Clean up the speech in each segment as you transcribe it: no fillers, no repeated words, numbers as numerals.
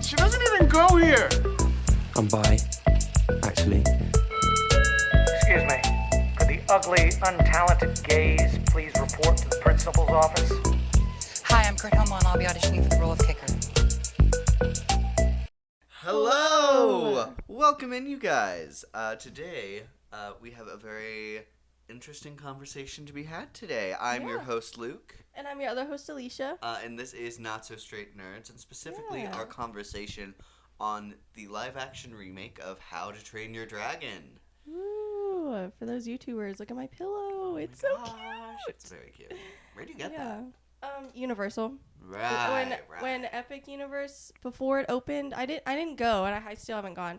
She doesn't even go here. I'm bi, actually. Excuse me. Could the ugly, untalented gays please report to the principal's office? Hi, I'm Kurt Homo, and I'll be auditioning for the role of kicker. Hello! Welcome in, you guys. Today, we have a very interesting conversation to be had today. I'm your host, Luke. And I'm your other host, Alicia. And this is Not So Straight Nerds, and specifically Yeah. our conversation on the live-action remake of How to Train Your Dragon. Ooh, for those YouTubers, look at my pillow. It's Oh so my gosh, cute. it's very cute. Where'd you get Yeah. that? Universal. Right. When Epic Universe, before it opened, I didn't go, and I still haven't gone.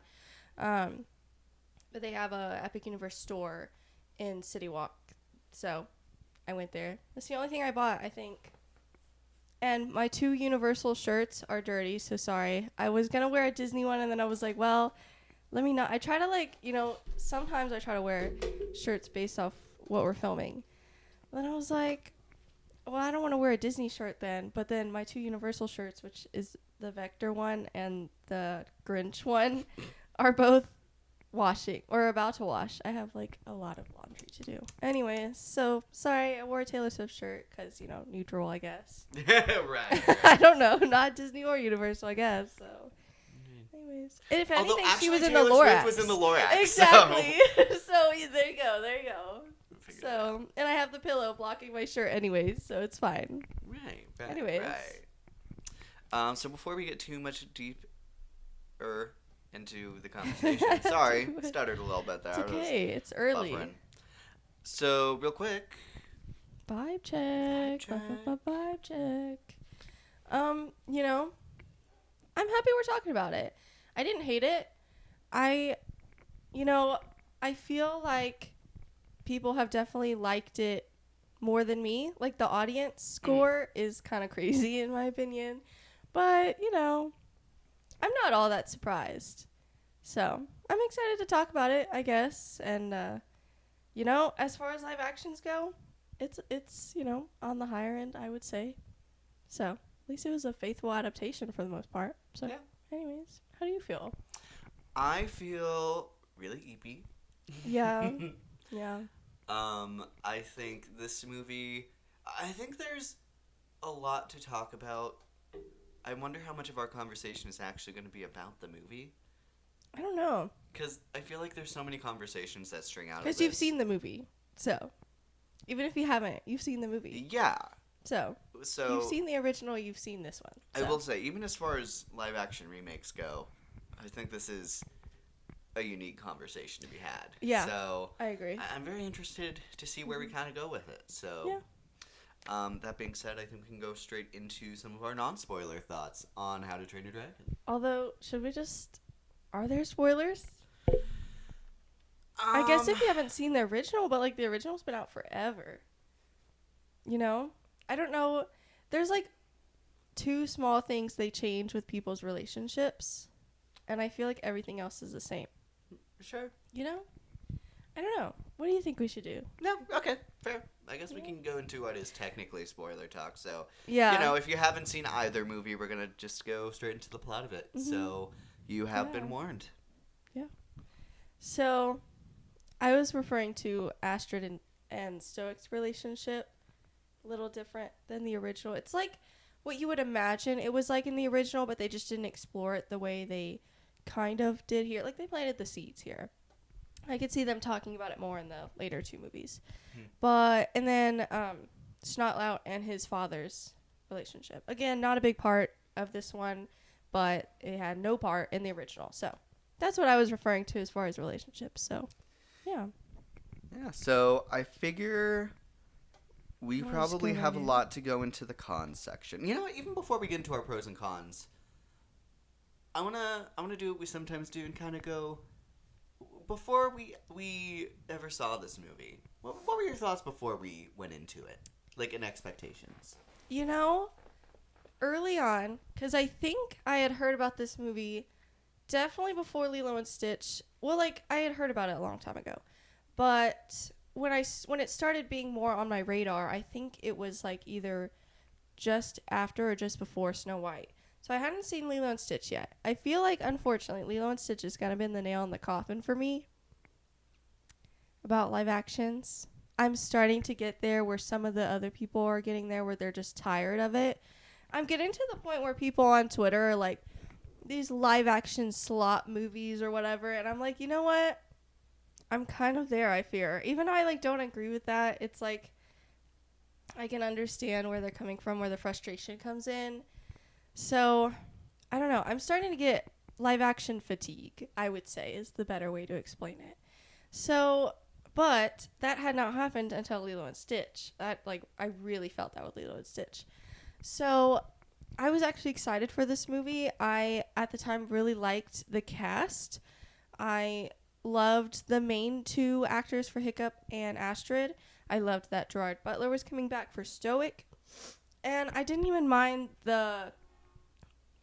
But they have a Epic Universe store in City Walk, so I went there. That's the only thing I bought, I think. And my 2 Universal shirts are dirty, so sorry. I was gonna wear a Disney one, and then I was like, well, let me not. I try to sometimes I try to wear shirts based off what we're filming. Then I was like, well, I don't want to wear a Disney shirt then. But then my 2 Universal shirts, which is the Vector one and the Grinch one, are both washing or about to wash. I have a lot of laundry to do. Anyways, so sorry, I wore a Taylor Swift shirt because, neutral, I guess. right. I don't know, not Disney or Universal, I guess. So, anyways, and if Although anything, she was in Taylor the Swift Lorax. was in the Lorax. Exactly. So there you go. Figured it out. So, and I have the pillow blocking my shirt anyways, so it's fine. Right. Anyways. Right. So before we get too much deeper into the conversation, sorry, stuttered a little bit there. It's okay. It's early. Buffering. So real quick, Vibe check. Vibe check. I'm happy we're talking about it. I didn't hate it. I feel like people have definitely liked it more than me. Like, the audience score is kind of crazy in my opinion. But, I'm not all that surprised. So, I'm excited to talk about it, I guess. And, as far as live actions go, it's on the higher end, I would say. So, at least it was a faithful adaptation for the most part. So, yeah. Anyways, how do you feel? I feel really eepy. Yeah. Yeah. I think this movie, I think there's a lot to talk about. I wonder how much of our conversation is actually going to be about the movie. I don't know. Because I feel like there's so many conversations that string out of Because this. you've seen the movie. So, even if you haven't, you've seen the movie. Yeah. So you've seen the original, you've seen this one. So. I will say, even as far as live action remakes go, I think this is a unique conversation to be had. Yeah. So I agree. I'm very interested to see where we kind of go with it. So that being said, I think we can go straight into some of our non-spoiler thoughts on How to Train Your Dragon. Although, are there spoilers? I guess if you haven't seen the original, but the original's been out forever. I don't know. There's 2 small things they change with people's relationships, and I feel like everything else is the same. Sure. I don't know. What do you think we should do? No, okay, fair. I guess we can go into what is technically spoiler talk. So, Yeah. if you haven't seen either movie, we're going to just go straight into the plot of it. Mm-hmm. So, you have been warned. Yeah. So, I was referring to Astrid and Stoic's relationship. A little different than the original. It's like what you would imagine it was like in the original, but they just didn't explore it the way they kind of did here. They planted the seeds here. I could see them talking about it more in the later 2 movies. And then Snotlout and his father's relationship. Again, not a big part of this one, but it had no part in the original. So that's what I was referring to as far as relationships. So, yeah. Yeah, so I figure we probably have a idea. lot to go into the cons section. You know what? Even before we get into our pros and cons, I wanna do what we sometimes do and kind of go before we ever saw this movie. What were your thoughts before we went into it, in expectations? Early on, because I think I had heard about this movie definitely before Lilo and Stitch. Well, I had heard about it a long time ago, but when it started being more on my radar, I think it was either just after or just before Snow White. So I hadn't seen Lilo and Stitch yet. I feel like, unfortunately, Lilo and Stitch has kind of been the nail in the coffin for me about live actions. I'm starting to get there where some of the other people are getting there where they're just tired of it. I'm getting to the point where people on Twitter are like, these live action slop movies or whatever. And I'm like, you know what? I'm kind of there, I fear. Even though I like don't agree with that, it's like I can understand where they're coming from, where the frustration comes in. So, I don't know. I'm starting to get live action fatigue, I would say, is the better way to explain it. So, but that had not happened until Lilo and Stitch. I really felt that with Lilo and Stitch. So, I was actually excited for this movie. I, at the time, really liked the cast. I loved the main two actors for Hiccup and Astrid. I loved that Gerard Butler was coming back for Stoic. And I didn't even mind the,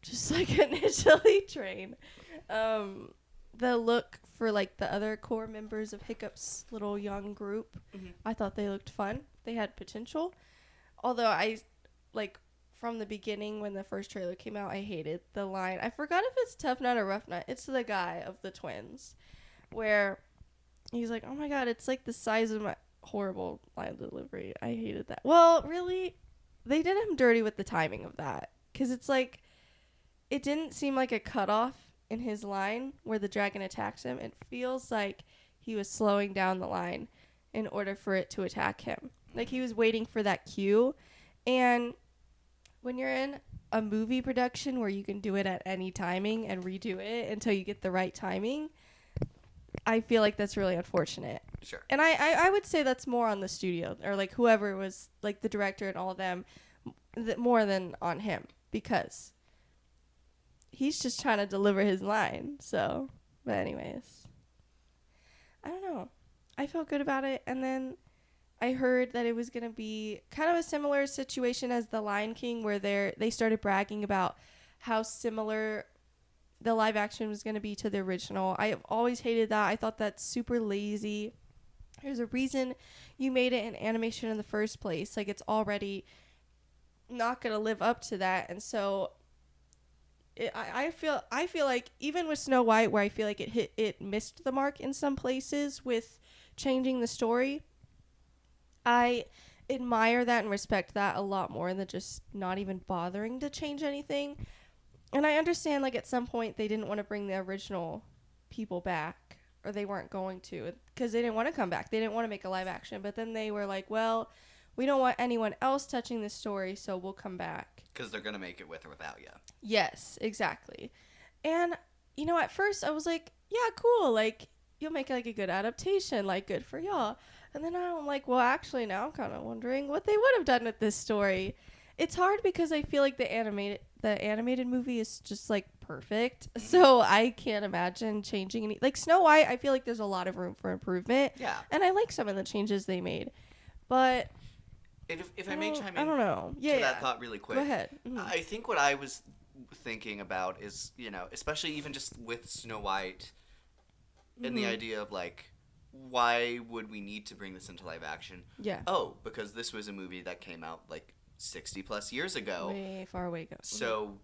just like initially train, the look for like the other core members of Hiccup's little young group. I thought they looked fun. They had potential. Although I, like, from the beginning when the first trailer came out, I hated the line. I forgot if it's Tough Nut or Rough Nut. It's the guy of the twins where he's like, oh my God, it's like the size of my horrible line delivery. I hated that. Well, really, they did him dirty with the timing of that. Because it's like, it didn't seem like a cutoff in his line where the dragon attacks him. It feels like he was slowing down the line in order for it to attack him. Like he was waiting for that cue. And when you're in a movie production where you can do it at any timing and redo it until you get the right timing, I feel like that's really unfortunate. Sure. And I would say that's more on the studio or like whoever was like the director and all of them more than on him because he's just trying to deliver his line. So, but anyways, I don't know. I felt good about it. And then I heard that it was going to be kind of a similar situation as The Lion King where they started bragging about how similar the live action was going to be to the original. I have always hated that. I thought that's super lazy. There's a reason you made it in animation in the first place. Like it's already not going to live up to that. And so I feel like even with Snow White where I feel like it missed the mark in some places with changing the story, I admire that and respect that a lot more than just not even bothering to change anything. And I understand, like, at some point they didn't want to bring the original people back, or they weren't going to, because they didn't want to come back. They didn't want to make a live action. But then they were like, well, we don't want anyone else touching this story, so we'll come back. Because they're going to make it with or without you. Yes, exactly. And, you know, at first I was like, yeah, cool. Like, you'll make, like, a good adaptation. Like, good for y'all. And then I'm like, well, actually, now I'm kind of wondering what they would have done with this story. It's hard because I feel like the animated movie is just like perfect. So I can't imagine changing any. Like Snow White, I feel like there's a lot of room for improvement. Yeah. And I like some of the changes they made. But if I may chime in I don't know. Yeah. that thought really quick. Go ahead. Mm-hmm. I think what I was thinking about is, you know, especially even just with Snow White and the idea of like, why would we need to bring this into live action? Yeah. Oh, because this was a movie that came out like 60 plus years ago. Way far away ago. So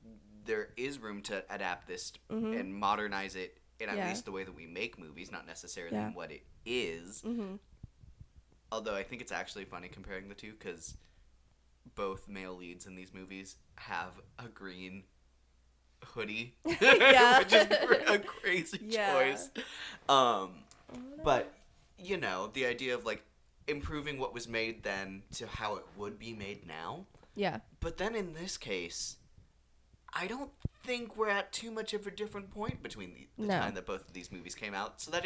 there is room to adapt this and modernize it in at least the way that we make movies, not necessarily in what it is. Although I think it's actually funny comparing the two because both male leads in these movies have a green hoodie, which is a crazy choice. But, you know, the idea of like improving what was made then to how it would be made now. Yeah. But then in this case, I don't think we're at too much of a different point between the time that both of these movies came out, so that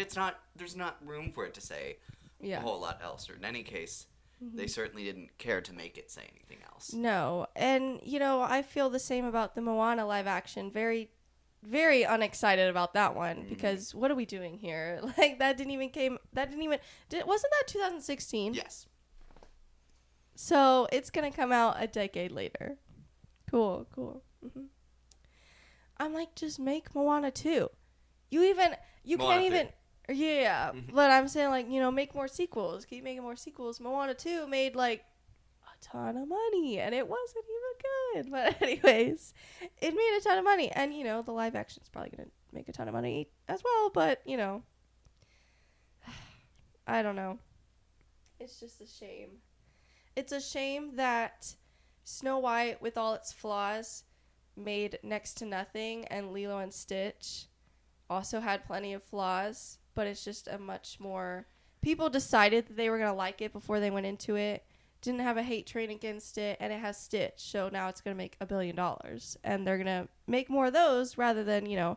there's not room for it to say a whole lot else. Or in any case, they certainly didn't care to make it say anything else. No. And, you know, I feel the same about the Moana live action. Very, very unexcited about that one because what are we doing here? Like wasn't that 2016? Yes. So it's gonna come out a decade later. Cool. I'm like, just make Moana 2. You can't even. Yeah, but I'm saying like, you know, make more sequels. Keep making more sequels. Moana 2 made like a ton of money, and it wasn't even good. But anyways, it made a ton of money, and the live action is probably gonna make a ton of money as well. But I don't know. It's just a shame. It's a shame that Snow White, with all its flaws, made next to nothing, and Lilo and Stitch also had plenty of flaws, but it's just a much more... People decided that they were going to like it before they went into it, didn't have a hate train against it, and it has Stitch, so now it's going to make $1 billion, and they're going to make more of those rather than, I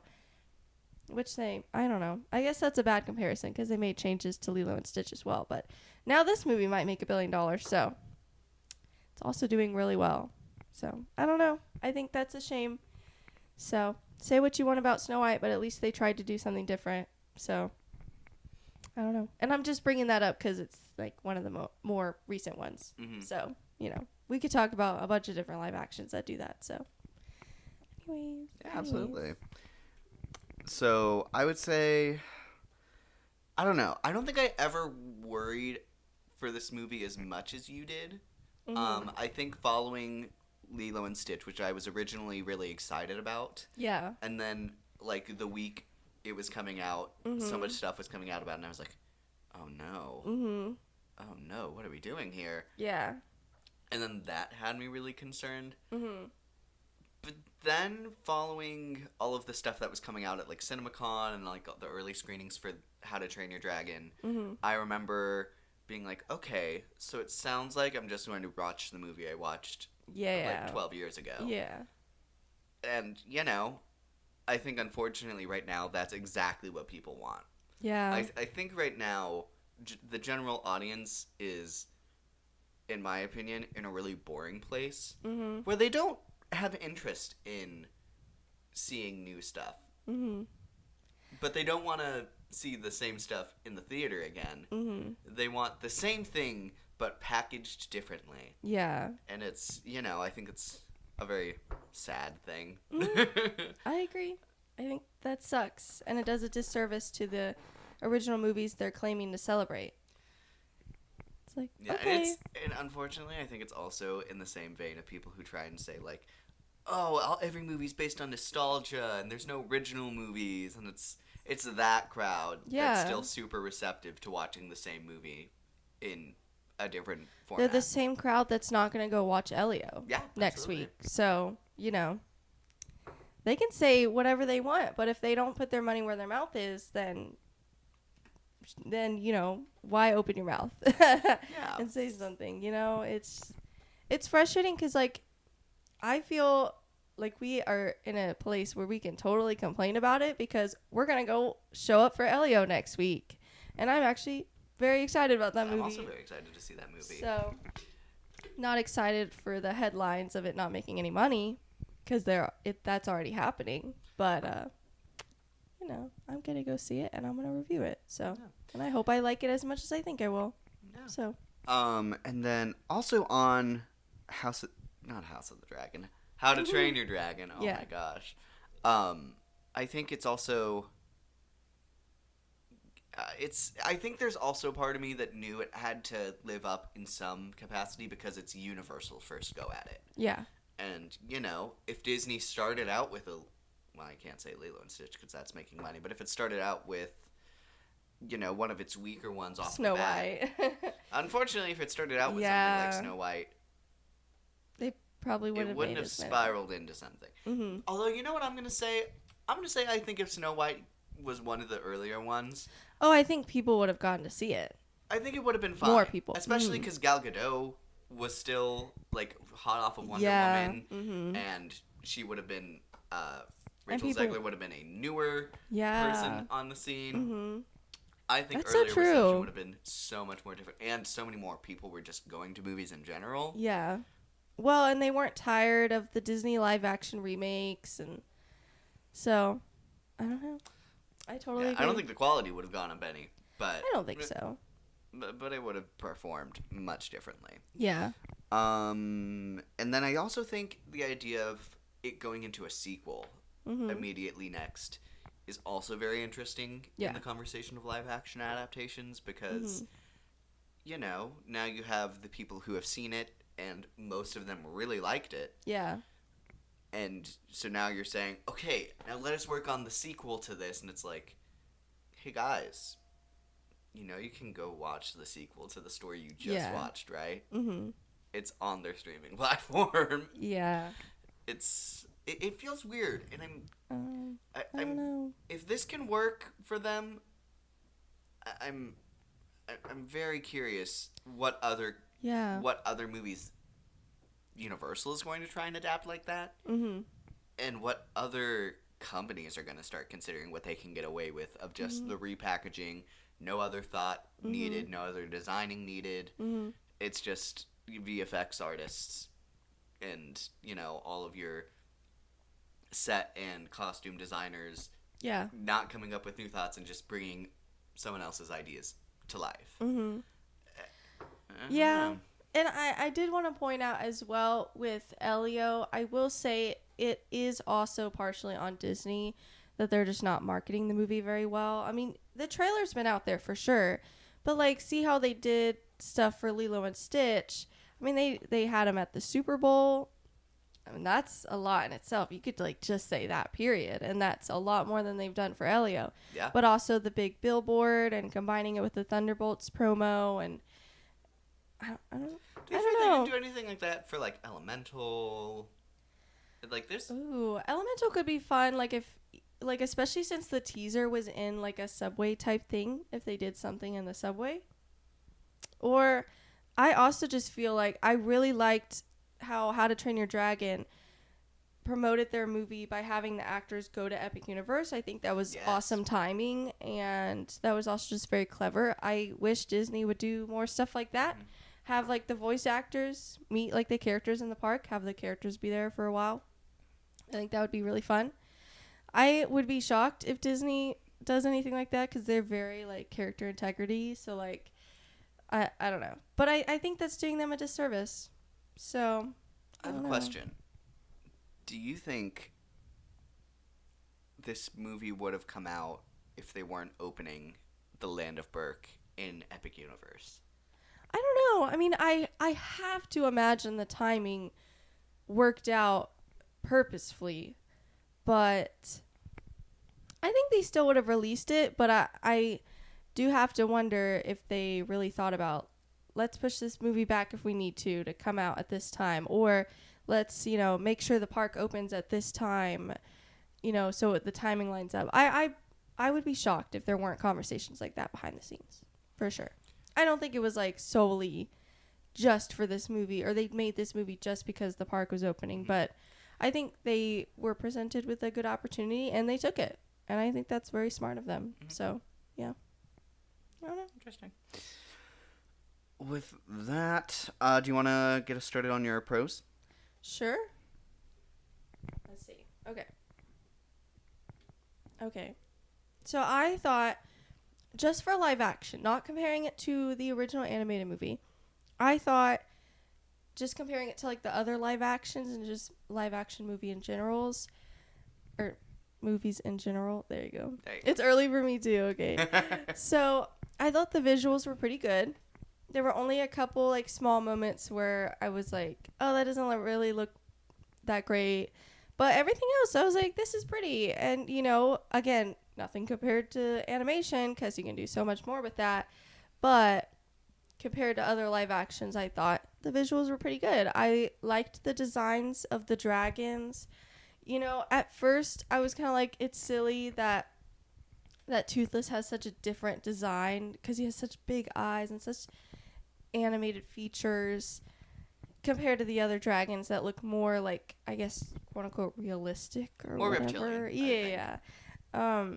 don't know. I guess that's a bad comparison because they made changes to Lilo and Stitch as well, but now this movie might make $1 billion, so it's also doing really well. So, I don't know. I think that's a shame. So, say what you want about Snow White, but at least they tried to do something different. So, I don't know. And I'm just bringing that up because it's like one of the more recent ones. Mm-hmm. So, we could talk about a bunch of different live actions that do that. So, anyways. Yeah, absolutely. So, I would say, I don't know. I don't think I ever worried for this movie as much as you did. Mm-hmm. I think following Lilo and Stitch, which I was originally really excited about. Yeah. And then, like, the week it was coming out, so much stuff was coming out about it, and I was like, oh no. Mm-hmm. Oh no, what are we doing here? Yeah. And then that had me really concerned. Mm-hmm. But then, following all of the stuff that was coming out at, like, CinemaCon and, like, the early screenings for How to Train Your Dragon, I remember being like, okay, so it sounds like I'm just going to watch the movie I watched like 12 years ago. Yeah. And, I think unfortunately right now that's exactly what people want. Yeah. I think right now the general audience is, in my opinion, in a really boring place where they don't have interest in seeing new stuff. Mm-hmm. But they don't want to see the same stuff in the theater again. Mm-hmm. They want the same thing, but packaged differently. Yeah. And it's, I think it's a very sad thing. I agree. I think that sucks. And it does a disservice to the original movies they're claiming to celebrate. It's like, okay. And unfortunately, I think it's also in the same vein of people who try and say, like, oh, every movie's based on nostalgia, and there's no original movies, and it's that crowd that's still super receptive to watching the same movie in a different format. They're the same crowd that's not going to go watch Elio next week. So, they can say whatever they want, but if they don't put their money where their mouth is, then why open your mouth and say something? It's frustrating because, like, I feel like we are in a place where we can totally complain about it because we're going to go show up for Elio next week. And I'm actually very excited about that movie. I'm also very excited to see that movie. So, not excited for the headlines of it not making any money because that's already happening. But, I'm going to go see it and I'm going to review it. So, and I hope I like it as much as I think I will. Yeah. So. And then also on not House of the Dragon, How to Train Your Dragon. Oh my gosh. I think it's also, I think there's also part of me that knew it had to live up in some capacity because it's Universal's first go at it. Yeah. And, if Disney started out with I can't say Lilo and Stitch because that's making money, but if it started out with, one of its weaker ones off Snow the bat. White. Unfortunately, if it started out with something like Snow White, they probably wouldn't have wouldn't have spiraled into something. Mm-hmm. Although, you know what I'm going to say? I'm going to say I think if Snow White was one of the earlier ones. Oh, I think people would have gotten to see it. I think it would have been fine. More people. Especially because Gal Gadot was still, like, hot off of Wonder Woman. And she would have been, Rachel Zegler would have been a newer person on the scene. Mm-hmm. I think earlier reception would have been so much more different. And so many more people were just going to movies in general. Yeah. Well, and they weren't tired of the Disney live-action remakes. And so, I don't know. I totally agree. I don't think the quality would have gone up any. But I don't think so. But it would have performed much differently. Yeah. And then I also think the idea of it going into a sequel immediately next is also very interesting in the conversation of live action adaptations because, now you have the people who have seen it and most of them really liked it. Yeah. And so now you're saying, okay, now let us work on the sequel to this. And it's like, hey, guys, you know you can go watch the sequel to the story you just watched, right? Mm-hmm. It's on their streaming platform. Yeah. It feels weird. And I don't know. if this can work for them, I'm very curious what other movies Universal is going to try and adapt like that, and what other companies are going to start considering what they can get away with of just the repackaging, no other thought needed, no other designing needed. It's just VFX artists and, you know, all of your set and costume designers not coming up with new thoughts and just bringing someone else's ideas to life. Yeah. And I did want to point out as well with Elio, I will say it is also partially on Disney that they're just not marketing the movie very well. I mean, the trailer's been out there for sure, but like, see how they did stuff for Lilo and Stitch. I mean, they had them at the Super Bowl. I mean, that's a lot in itself. You could like just say that, period, and that's a lot more than they've done for Elio. Yeah. But also the big billboard and combining it with the Thunderbolts promo, and I don't know. Do you think they can do anything like that for like Elemental? Like there's Elemental could be fun. Like if, like especially since the teaser was in like a subway type thing. If they did something in the subway, or I also just feel like I really liked How to Train Your Dragon promoted their movie by having the actors go to Epic Universe. I think that was awesome timing, and that was also just very clever. I wish Disney would do more stuff like that. Have like the voice actors meet like the characters in the park, have the characters be there for a while. I think that would be really fun. I would be shocked if Disney does anything like that because they're very like character integrity. So like, I don't know. But I think that's doing them a disservice. So I have a question. Do you think this movie would have come out if they weren't opening the Land of Berk in Epic Universe? I don't know. I mean, I have to imagine the timing worked out purposefully, but I think they still would have released it, but I do have to wonder if they really thought about, let's push this movie back if we need to come out at this time, or let's, you know, make sure the park opens at this time, you know, so the timing lines up. I would be shocked if there weren't conversations like that behind the scenes, for sure. I don't think it was like solely just for this movie, or they made this movie just because the park was opening, but I think they were presented with a good opportunity and they took it, and I think that's very smart of them. So yeah, I don't know. Interesting. With that, do you want to get us started on your pros? Sure. Let's see. Okay. So I thought, just for live action, not comparing it to the original animated movie, I thought just comparing it to like the other live actions and just live action movies in general. There you go. It's early for me too. Okay. So I thought the visuals were pretty good. There were only a couple like small moments where I was like, oh, that doesn't really look that great. But everything else, I was like, this is pretty. And, you know, again, nothing compared to animation because you can do so much more with that. But compared to other live actions, I thought the visuals were pretty good. I liked the designs of the dragons. You know, at first, I was kind of like, it's silly that Toothless has such a different design because he has such big eyes and such animated features compared to the other dragons that look more like, I guess, quote unquote, realistic or more whatever. Reptilian, Yeah.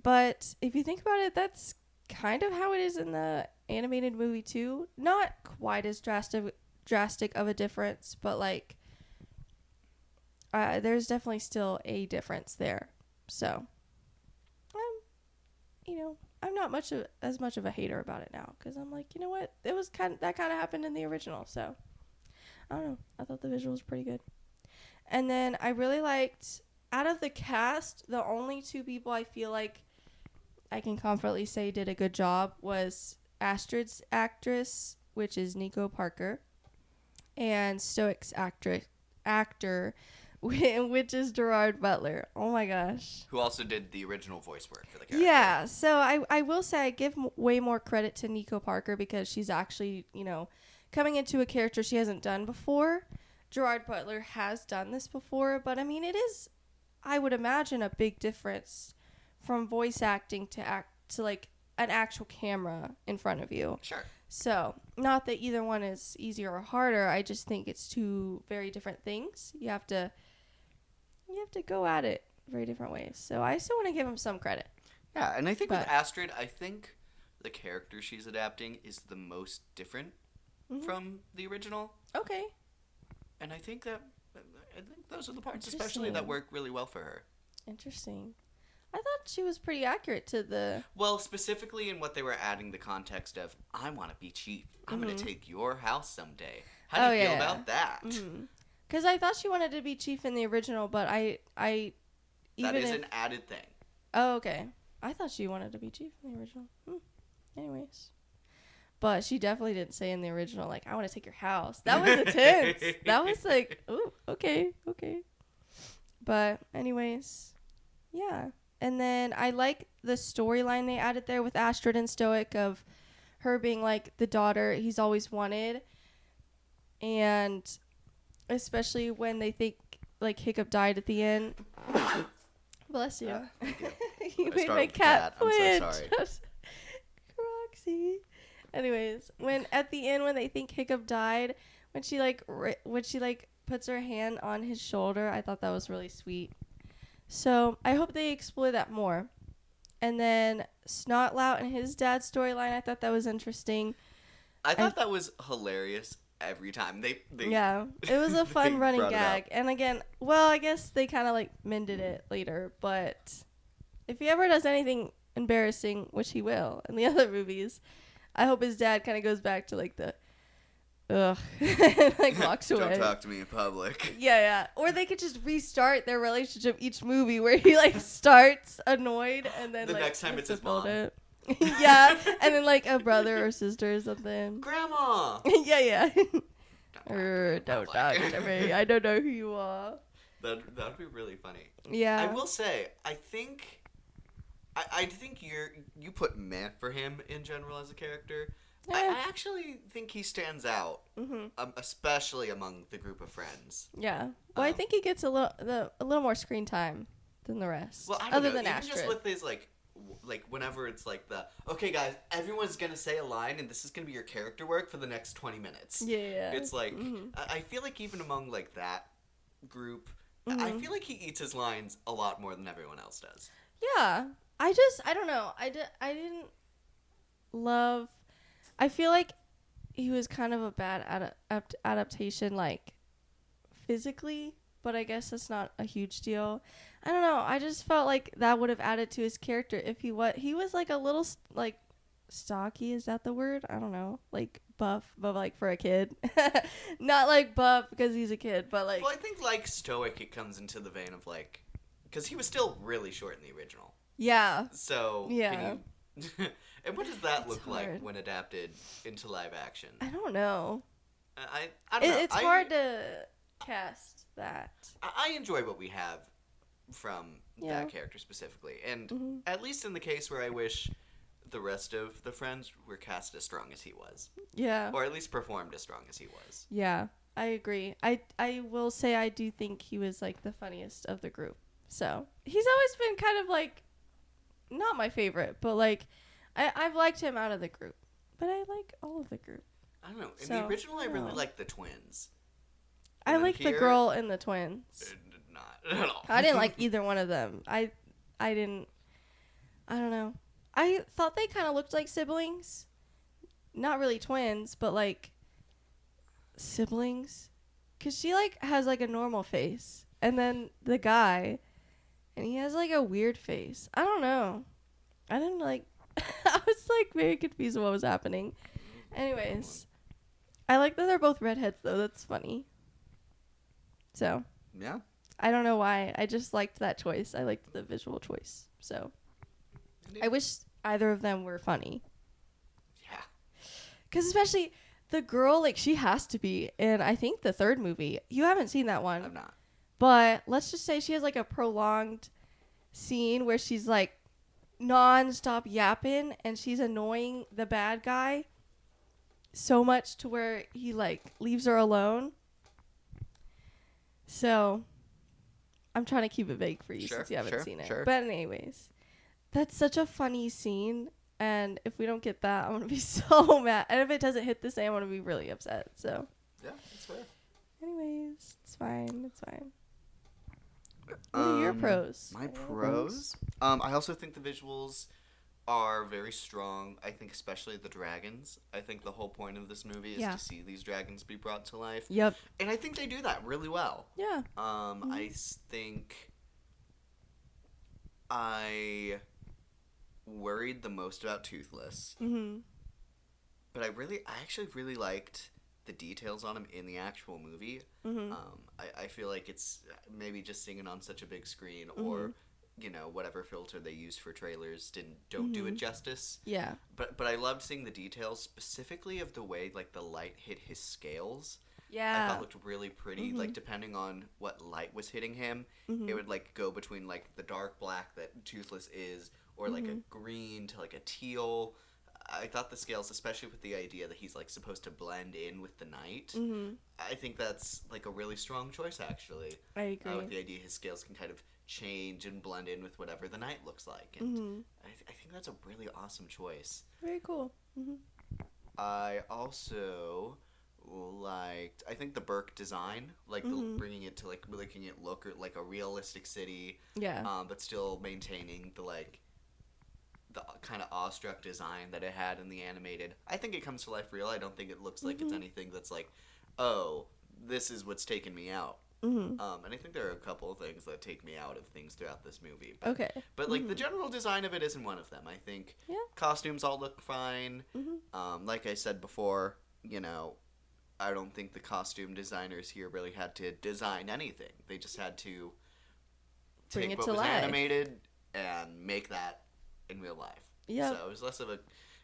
But if you think about it, that's kind of how it is in the animated movie too. Not quite as drastic of a difference, but like there's definitely still a difference there. So, you know, I'm not as much of a hater about it now because I'm like, you know what, it was that kind of happened in the original. So I don't know. I thought the visuals were pretty good. And then I really liked, out of the cast, the only two people I feel like I can confidently say did a good job was Astrid's actress, which is Nico Parker. and Stoic's actor, which is Gerard Butler. Oh my gosh. Who also did the original voice work for the character. Yeah, so I will say I give way more credit to Nico Parker because she's actually, coming into a character she hasn't done before. Gerard Butler has done this before, but I mean, it is, I would imagine, a big difference from voice acting to like an actual camera in front of you. Sure. So, not that either one is easier or harder. I just think it's two very different things. You have to go at it very different ways. So, I still want to give him some credit. Yeah, and I think with Astrid, I think the character she's adapting is the most different from the original. Okay. And I think those are the parts, especially that work really well for her. Interesting. I thought she was pretty accurate to the... Well, specifically in what they were adding the context of, I want to be chief. I'm going to take your house someday. How do you feel about that? Because I thought she wanted to be chief in the original, but that is an added thing. Oh, okay. I thought she wanted to be chief in the original. Anyways. But she definitely didn't say in the original, like, I want to take your house. That was intense. That was like, oh, okay. But anyways, yeah. And then I like the storyline they added there with Astrid and Stoic of her being like the daughter he's always wanted. And especially when they think like Hiccup died at the end. Bless you. You made my cat flinch. I'm so sorry. Roxy. Anyways, at the end when they think Hiccup died, when she puts her hand on his shoulder, I thought that was really sweet. So I hope they explore that more. And then Snotlout and his dad's storyline, I thought that was interesting. I thought that was hilarious every time. Yeah, it was a fun running gag. And again, well, I guess they kind of like mended it later. But if he ever does anything embarrassing, which he will in the other movies, I hope his dad kind of goes back to like the ugh, and like walks away. Don't talk to me in public. Yeah. Or they could just restart their relationship each movie where he like starts annoyed and then the like next time it's his mom. Yeah, and then like a brother or sister or something. Grandma. Yeah. Don't talk to me. I don't know who you are. That'd be really funny. Yeah. I will say, I think you put meh for him in general as a character. Yeah. I actually think he stands out, especially among the group of friends. Yeah. Well, I think he gets a little more screen time than the rest. Well, I don't other know. than Even Astrid. just with his like whenever it's like okay guys, everyone's gonna say a line and this is gonna be your character work for the next 20 minutes. Yeah. It's like I feel like even among like that group, I feel like he eats his lines a lot more than everyone else does. Yeah. I don't know. I didn't love... I feel like he was kind of a bad adaptation, like, physically, but I guess that's not a huge deal. I don't know. I just felt like that would have added to his character if he was like a little, like, stocky. Is that the word? I don't know. Like, buff, but like for a kid. Not like buff because he's a kid, but like... Well, I think like Stoic, it comes into the vein of like... Because he was still really short in the original. Yeah. So, yeah. And what does that look hard. like when adapted into live action? I don't know. I don't know. It's hard to cast that. I enjoy what we have from that character specifically. And at least in the case where I wish the rest of the friends were cast as strong as he was. Yeah. Or at least performed as strong as he was. Yeah, I agree. I will say I do think he was like the funniest of the group. So he's always been kind of like, not my favorite, but like, I've liked him out of the group. But I like all of the group. I don't know. In the original, I really liked the twins. I like the girl and the twins. Not at all. I didn't like either one of them. I don't know. I thought they kind of looked like siblings. Not really twins, but like siblings. Because she like has like a normal face. And then the guy, and he has like a weird face. I don't know. I didn't like... I was like very confused what was happening. Anyways. I like that they're both redheads though. That's funny. So. Yeah. I don't know why. I just liked that choice. I liked the visual choice. So. I wish either of them were funny. Yeah. Because especially the girl, like, she has to be in, I think, the third movie. You haven't seen that one. I'm not. But let's just say she has, like, a prolonged scene where she's, like, non-stop yapping, and she's annoying the bad guy so much to where he, like, leaves her alone. So, I'm trying to keep it vague for you since you haven't seen it. Sure. But anyways, that's such a funny scene. And if we don't get that, I'm going to be so mad. And if it doesn't hit the same, I'm going to be really upset. So, Yeah, that's fair. anyways, it's fine. It's fine. What are your pros? My pros? I also think the visuals are very strong. I think especially the dragons. I think the whole point of this movie is to see these dragons be brought to life. Yep. And I think they do that really well. Yeah. I think I worried the most about Toothless. Mm-hmm. But I actually really liked the details on him in the actual movie. Mm-hmm. I feel like it's maybe just seeing it on such a big screen or, whatever filter they use for trailers don't do it justice. Yeah. But I loved seeing the details, specifically of the way, like, the light hit his scales. Yeah. I thought looked really pretty. Like, depending on what light was hitting him, it would, like, go between, like, the dark black that Toothless is or, like, a green to, like, a teal. I thought the scales, especially with the idea that he's, like, supposed to blend in with the night, I think that's, like, a really strong choice, actually. I agree. With the idea his scales can kind of change and blend in with whatever the night looks like. And I think that's a really awesome choice. Very cool. Mm-hmm. I also liked, I think, the Burke design, like bringing it to, like, making it look like a realistic city, but still maintaining the, like, the kind of awestruck design that it had in the animated. I think it comes to life real. I don't think it looks like it's anything that's like, oh, this is what's taking me out. And I think there are a couple of things that take me out of things throughout this movie. But like, the general design of it isn't one of them. I think costumes all look fine. Like I said before, I don't think the costume designers here really had to design anything. They just had to Bring take it what to was life. animated and make that in real life. Yeah. So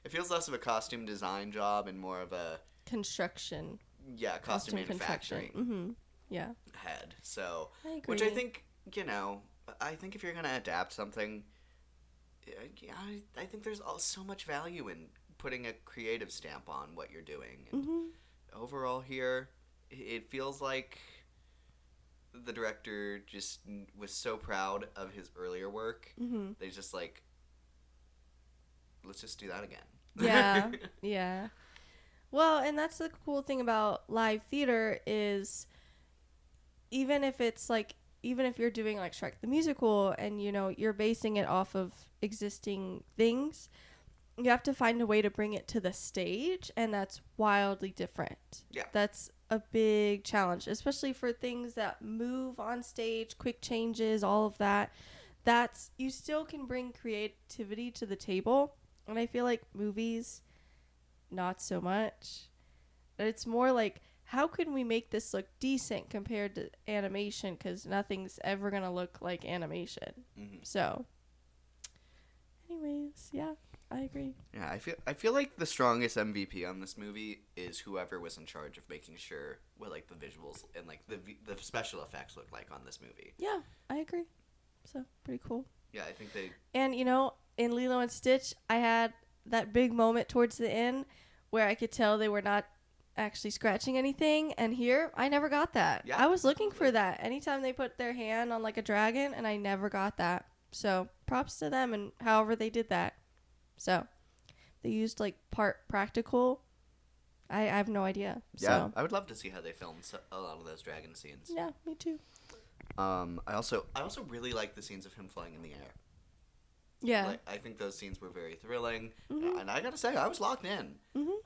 it feels less of a costume design job and more of a Construction. Yeah, costume manufacturing Mm-hmm. Yeah. head. So, I agree. which I think, I think if you're going to adapt something, I think there's so much value in putting a creative stamp on what you're doing. And overall here, it feels like the director just was so proud of his earlier work. They just like, let's just do that again. Yeah. Yeah. Well, and that's the cool thing about live theater is even if you're doing like Shrek the Musical and, you're basing it off of existing things, you have to find a way to bring it to the stage, and that's wildly different. Yeah. That's a big challenge, especially for things that move on stage, quick changes, all of that. You still can bring creativity to the table, and I feel like movies, not so much. It's more like, how can we make this look decent compared to animation? Because nothing's ever going to look like animation. So, anyways, yeah, I agree. Yeah, I feel like the strongest MVP on this movie is whoever was in charge of making sure what, like, the visuals and, like, the special effects look like on this movie. Yeah, I agree. So, pretty cool. Yeah, I think they... And, in Lilo and Stitch, I had that big moment towards the end where I could tell they were not actually scratching anything, and here I never got that. Yeah, I was looking for that anytime they put their hand on like a dragon, and I never got that. So props to them and however they did that. So they used like part practical. I have no idea. Yeah, So. I would love to see how they filmed a lot of those dragon scenes. Yeah, me too. I also really like the scenes of him flying in the air. Yeah. Like, I think those scenes were very thrilling, and I gotta say, I was locked in.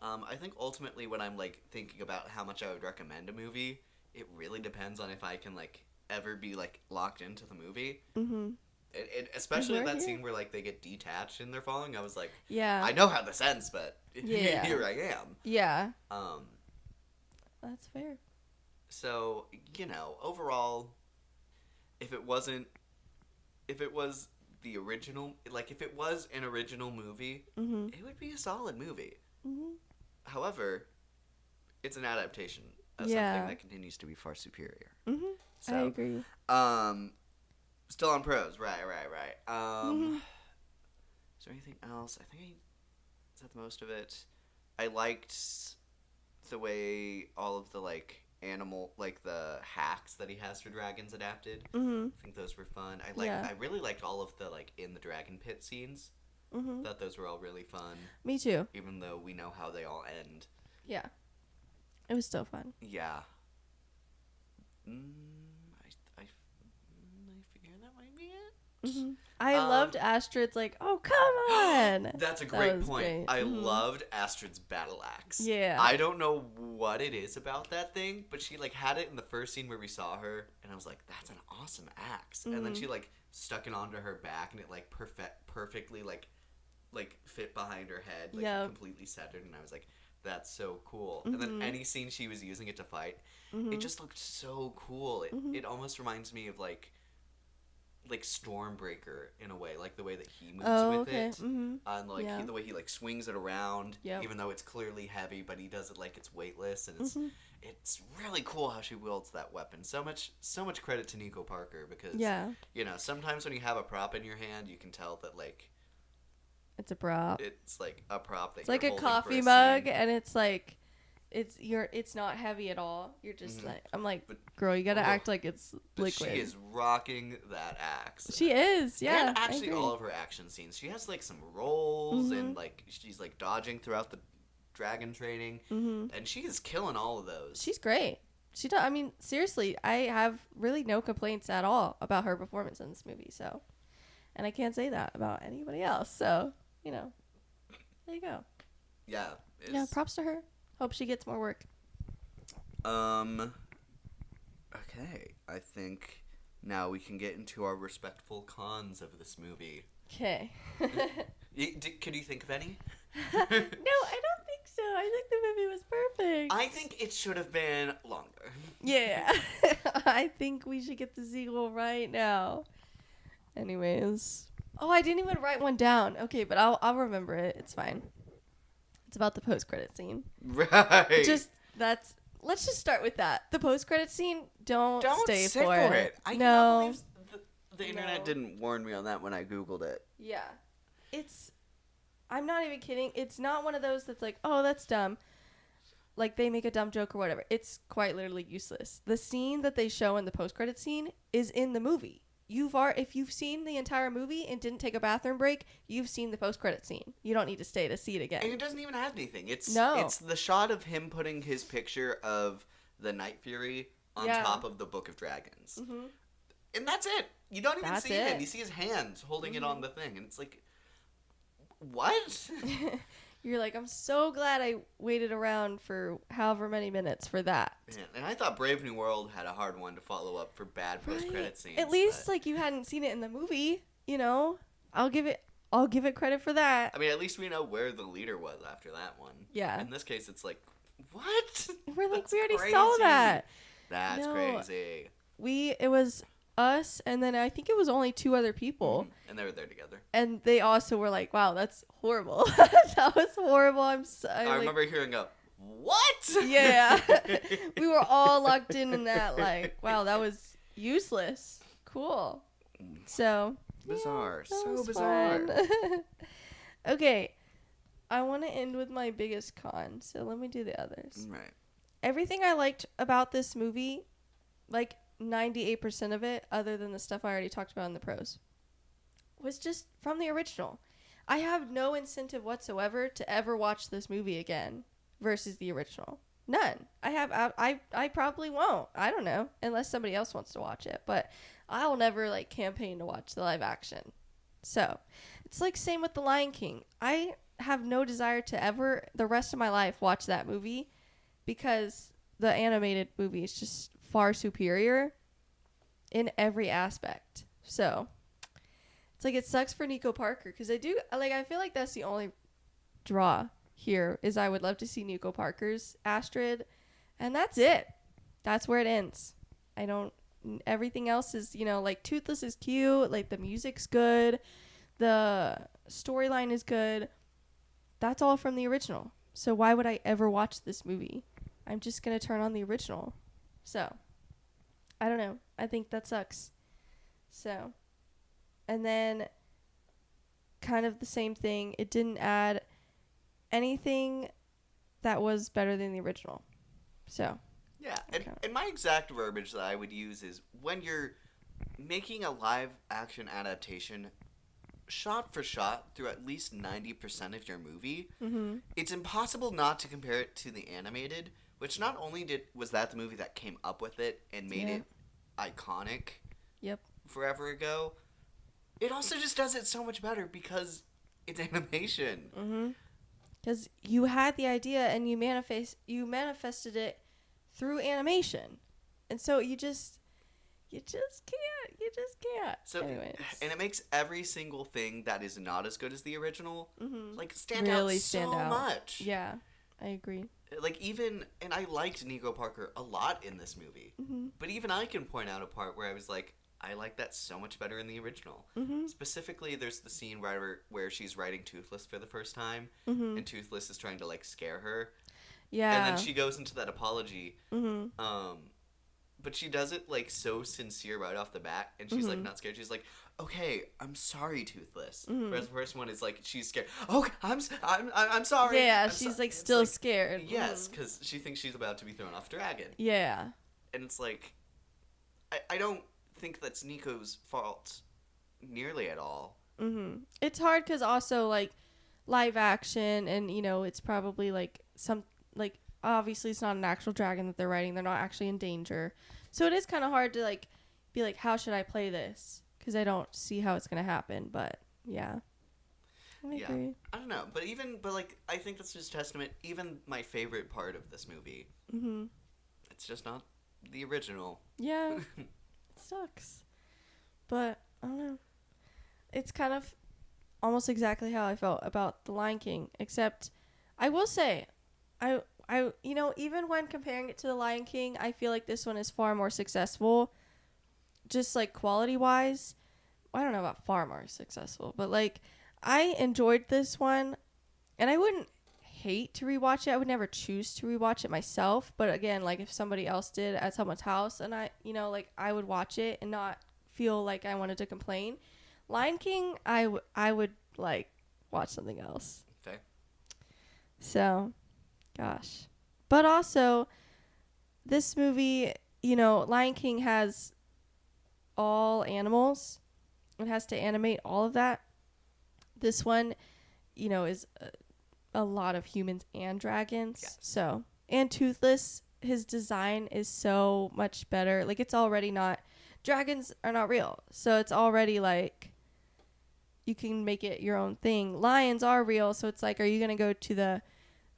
I think ultimately when I'm, like, thinking about how much I would recommend a movie, it really depends on if I can, like, ever be, like, locked into the movie. Especially in that scene where, like, they get detached and they're falling, I was like, Yeah. I know how this ends, but Yeah. here I am. Yeah. That's fair. So, overall, if it was the original, like, if it was an original movie, it would be a solid movie. However, it's an adaptation of Yeah. something that continues to be far superior. Mm-hmm. So, I agree. Still on pros, right. Mm-hmm. Is there anything else? I think I said the most of it. I liked the way all of the like animal, like the hacks that he has for dragons adapted. Mm-hmm. I think those were fun. Yeah. I really liked all of the like in the dragon pit scenes. Mm-hmm. Thought those were all really fun. Me too. Even though we know how they all end. Yeah. It was still fun. Yeah. I figure that might be it. Mm-hmm. I loved Astrid's like, oh, come on. That's a That great was point. great. I Mhm. loved Astrid's battle axe. Yeah. I don't know what it is about that thing, but she like had it in the first scene where we saw her, and I was like, that's an awesome axe. And then Mhm. she like stuck it onto her back, and it like perfectly like fit behind her head, like Yep. completely centered, and I was like, that's so cool. And then Mhm. any scene she was using it to fight, Mhm. it just looked so cool. Mhm. It almost reminds me of like Stormbreaker in a way, like the way that he moves Oh, with okay. it, Mm-hmm. and like Yeah. the way he like swings it around, Yep. even though it's clearly heavy, but he does it like it's weightless, and it's Mhm. it's really cool how she wields that weapon. So much credit to Nico Parker, because Yeah. you know, sometimes when you have a prop in your hand, you can tell that like It's a prop. it's like a prop that It's like you're a holding for coffee a mug, scene. and it's like, it's not heavy at all. You're just Mhm. like, I'm like, But- girl, you gotta oh, act like it's But liquid. she is rocking that axe. She is, yeah. And I actually, agree. all of her action scenes, she has like some rolls, and Mhm. like she's like dodging throughout the dragon training, Mhm. and she is killing all of those. She's great. She does. I mean, seriously, I have really no complaints at all about her performance in this movie. So, and I can't say that about anybody else. So, you know, there you go. Yeah. Yeah, props to her. Hope she gets more work. Okay, I think now we can get into our respectful cons of this movie. Okay. Could you think of any? No, I don't think so. I think the movie was perfect. I think it should have been longer. Yeah. I think we should get the sequel right now. Anyways. Oh, I didn't even write one down. Okay, but I'll remember it. It's fine. It's about the post-credit scene. Right. Let's just start with that. The post-credit scene, don't stay sit for it. I No. cannot believe the internet No. didn't warn me on that when I Googled it. Yeah. I'm not even kidding. It's not one of those that's like, oh, that's dumb. Like, they make a dumb joke or whatever. It's quite literally useless. The scene that they show in the post-credit scene is in the movie. If you've seen the entire movie and didn't take a bathroom break, you've seen the post-credit scene. You don't need to stay to see it again. And it doesn't even have anything. It's the shot of him putting his picture of the Night Fury on Yeah. top of the Book of Dragons. Mm-hmm. And that's it. You don't even That's see it. him. You see his hands holding it on the thing. And it's like, what? You're like, I'm so glad I waited around for however many minutes for that. Man, and I thought Brave New World had a hard one to follow up for bad post-credit Right. scenes. At least but- like you hadn't seen it in the movie, you know? I'll give it credit for that. I mean, at least we know where the leader was after that one. Yeah. In this case, it's like, what? We're like, That's we already saw crazy. that. That's No. crazy. It was us, and then I think it was only 2 other people. And they were there together. And they also were like, wow, that's horrible. That was horrible. I remember hearing a, what? Yeah. We were all locked in that, like, wow, that was useless. Cool. So. Bizarre. Yeah, that So was bizarre. fun. Okay. I want to end with my biggest con, so let me do the others. Right. Everything I liked about this movie, like 98% of it, other than the stuff I already talked about in the pros, was just from the original. I have no incentive whatsoever to ever watch this movie again versus the original. None. I probably won't. I don't know, unless somebody else wants to watch it, but I'll never like campaign to watch the live action. So, it's like same with The Lion King. I have no desire to ever the rest of my life watch that movie because the animated movie is just far superior in every aspect. So, it's like it sucks for Nico Parker because I feel like that's the only draw here is I would love to see Nico Parker's Astrid, and that's it. That's where it ends. Everything else is, like Toothless is cute, like the music's good, the storyline is good. That's all from the original. So why would I ever watch this movie? I'm just going to turn on the original. So, I don't know. I think that sucks. So, and then kind of the same thing. It didn't add anything that was better than the original. So, Yeah, and my exact verbiage that I would use is when you're making a live action adaptation shot for shot through at least 90% of your movie, it's impossible not to compare it to the animated, which not only was that the movie that came up with it and made it iconic forever ago, it also just does it so much better because it's animation. Because you had the idea and you manifested it through animation, and so you just can't. So, anyways. and it makes every single thing that is not as good as the original like stand Really out stand so out. much. Yeah, I agree. Like and I liked Nico Parker a lot in this movie, but even I can point out a part where I was like, I like that so much better in the original. Specifically, there's the scene where she's writing Toothless for the first time, and Toothless is trying to like scare her. Yeah. And then she goes into that apology. But she does it like so sincere right off the bat, and she's like not scared. She's like, "Okay, I'm sorry, Toothless." Whereas the first one is like she's scared. Oh, I'm sorry. Yeah, I'm she's so-" like It's still scared. Yes, because she thinks she's about to be thrown off dragon. Yeah. And it's like, I don't think that's Nico's fault nearly at all. It's hard because also like live action, and it's probably like some like obviously it's not an actual dragon that they're writing. They're not actually in danger, so it is kind of hard to like be like, how should I play this? Because I don't see how it's gonna happen. But yeah, I agree. I don't know, but like I think that's just testament. Even my favorite part of this movie, it's just not the original. Yeah, it sucks, but I don't know. It's kind of almost exactly how I felt about The Lion King, except I will say, I even when comparing it to The Lion King, I feel like this one is far more successful, just like quality wise. I don't know about far more successful, but like I enjoyed this one, and I wouldn't hate to rewatch it. I would never choose to rewatch it myself, but again, like if somebody else did at someone's house, and I would watch it and not feel like I wanted to complain. Lion King, I would like watch something else. Okay. So, gosh. But also, this movie, Lion King has all animals. It has to animate all of that. This one, is a lot of humans and dragons. Yeah. So, and Toothless, his design is so much better. Like, it's already not, dragons are not real. So, it's already like, you can make it your own thing. Lions are real, so it's like, are you going to go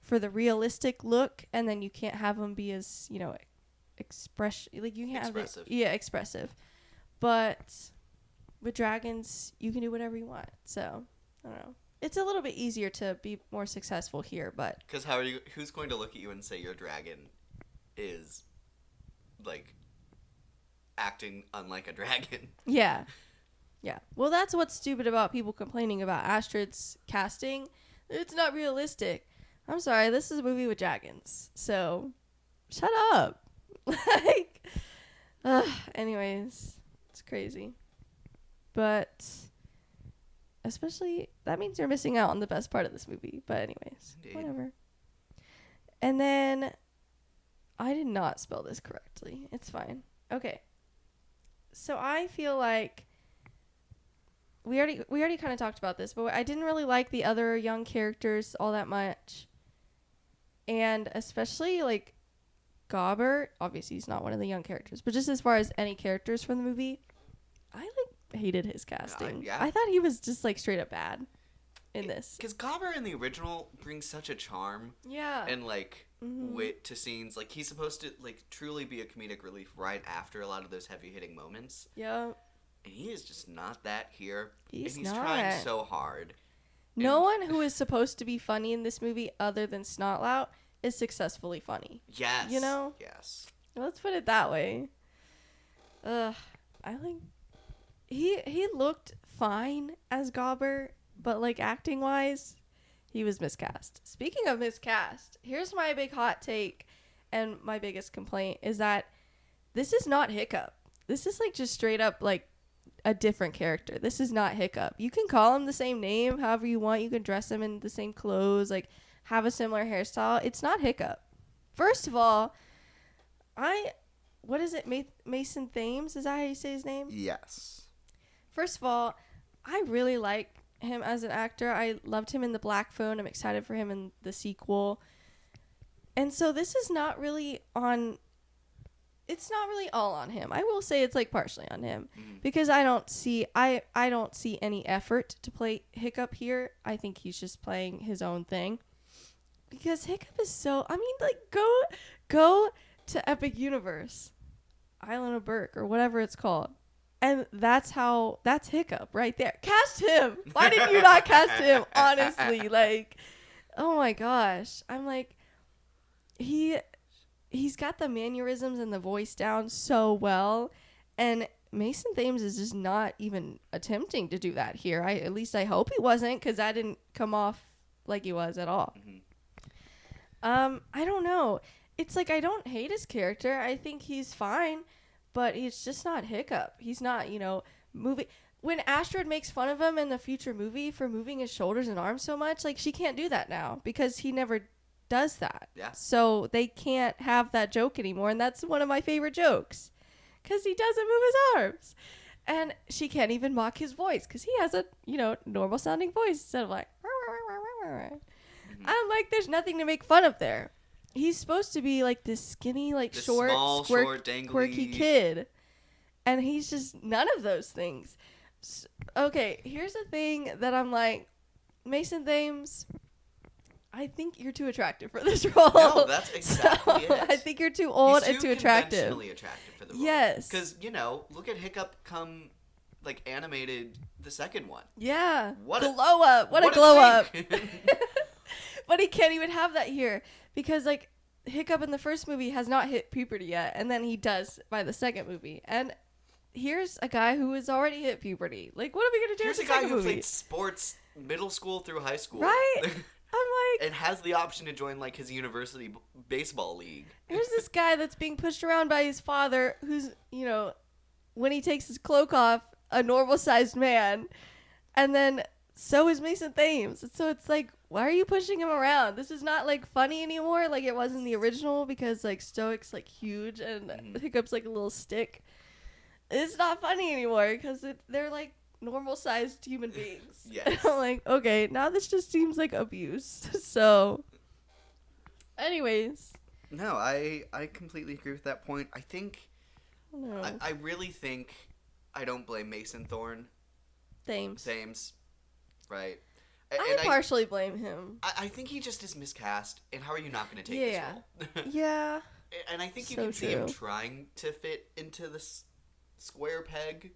for the realistic look, and then you can't have them be as, like you can't Expressive. Expressive. But with dragons, you can do whatever you want. So, I don't know. It's a little bit easier to be more successful here, but Because who's going to look at you and say your dragon is like acting unlike a dragon? yeah. Yeah. Well, that's what's stupid about people complaining about Astrid's casting. It's not realistic. I'm sorry, this is a movie with dragons. So, shut up. Like, anyways, it's crazy. But, especially, that means you're missing out on the best part of this movie. But anyways, Indeed. whatever. And then, I did not spell this correctly. It's fine. Okay. So, I feel like we already kind of talked about this, but I didn't really like the other young characters all that much. And especially like Gobbert, obviously he's not one of the young characters, but just as far as any characters from the movie, I like hated his casting. Yeah. I thought he was just like straight up bad in this. Because Gobbert in the original brings such a charm Yeah. and like wit to scenes. Like he's supposed to like truly be a comedic relief right after a lot of those heavy hitting moments. Yeah. And he is just not that here. He's and he's not. trying so hard. No one who is supposed to be funny in this movie other than Snotlout is successfully funny. Yes. Yes. Let's put it that way. I think he looked fine as Gobbert, but like acting wise, he was miscast. Speaking of miscast, here's my big hot take, and my biggest complaint is that this is not Hiccup. This is like just straight up like a different character. This is not Hiccup. You can call him the same name however you want. You can dress him in the same clothes, like have a similar hairstyle. It's not Hiccup. First of all, what is it? Mason Thames? Is that how you say his name? Yes. First of all, I really like him as an actor. I loved him in The Black Phone. I'm excited for him in the sequel. And so this is not really on... It's not really all on him. I will say it's like partially on him because I don't see any effort to play Hiccup here. I think he's just playing his own thing because Hiccup is so, I mean, like go to Epic Universe, Island of Berk or whatever it's called. And that's Hiccup right there. Cast him. Why didn't you not cast him? Honestly, like, oh my gosh. I'm like, he's got the mannerisms and the voice down so well, and Mason Thames is just not even attempting to do that here. At least I hope he wasn't, because that didn't come off like he was at all. I don't know. It's like I don't hate his character. I think he's fine, but he's just not Hiccup. He's not, moving. When Astrid makes fun of him in the future movie for moving his shoulders and arms so much, like she can't do that now because he never does that. Yeah. So they can't have that joke anymore, and that's one of my favorite jokes because he doesn't move his arms. And she can't even mock his voice because he has a, normal sounding voice instead of like, I'm like, there's nothing to make fun of there. He's supposed to be like this skinny, like This short, small, short, dangly... quirky kid. And he's just none of those things. Okay, here's the thing that I'm like, Mason Thames, I think you're too attractive for this role. No, that's exactly it. I think you're too old and too attractive. Conventionally attractive for the role. Yes. Because, look at Hiccup come, like, animated the second one. Yeah. What glow up. What a glow up. But he can't even have that here because, like, Hiccup in the first movie has not hit puberty yet, and then he does by the second movie. And here's a guy who has already hit puberty. Like, what are we going to do Here's in a the guy second who movie? played sports middle school through high school. Right? I'm like... And has the option to join, like, his university baseball league. Here's this guy that's being pushed around by his father who's, when he takes his cloak off, a normal-sized man. And then so is Mason Thames. So it's like, why are you pushing him around? This is not, like, funny anymore like it was in the original because, like, Stoic's, like, huge and Hiccup's, like, a little stick. It's not funny anymore because they're, like, normal-sized human beings. Yes. And I'm like, okay, now this just seems like abuse. So, anyways. No, I completely agree with that point. I think... No. I really think I don't blame Mason Thames, right? I partially blame him. I think he just is miscast, and how are you not going to take this role? Yeah. And I think you So can see him true. trying to fit into this square peg.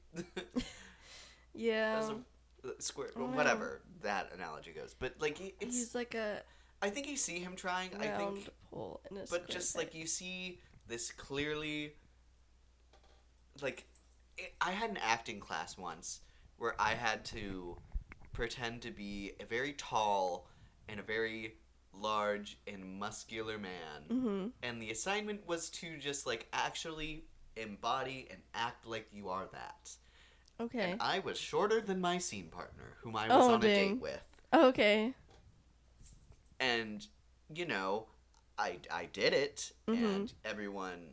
Yeah. As a square, whatever that analogy goes. But, like, He's like a I think you see him trying, I round think, hole in a but square just, peg. like, you see this clearly, like, I had an acting class once where I had to pretend to be a very tall and a very large and muscular man. Mm-hmm. And the assignment was to just, like, actually embody and act like you are that. Okay. And I was shorter than my scene partner, whom I was on a date with. Okay. And, I did it, and everyone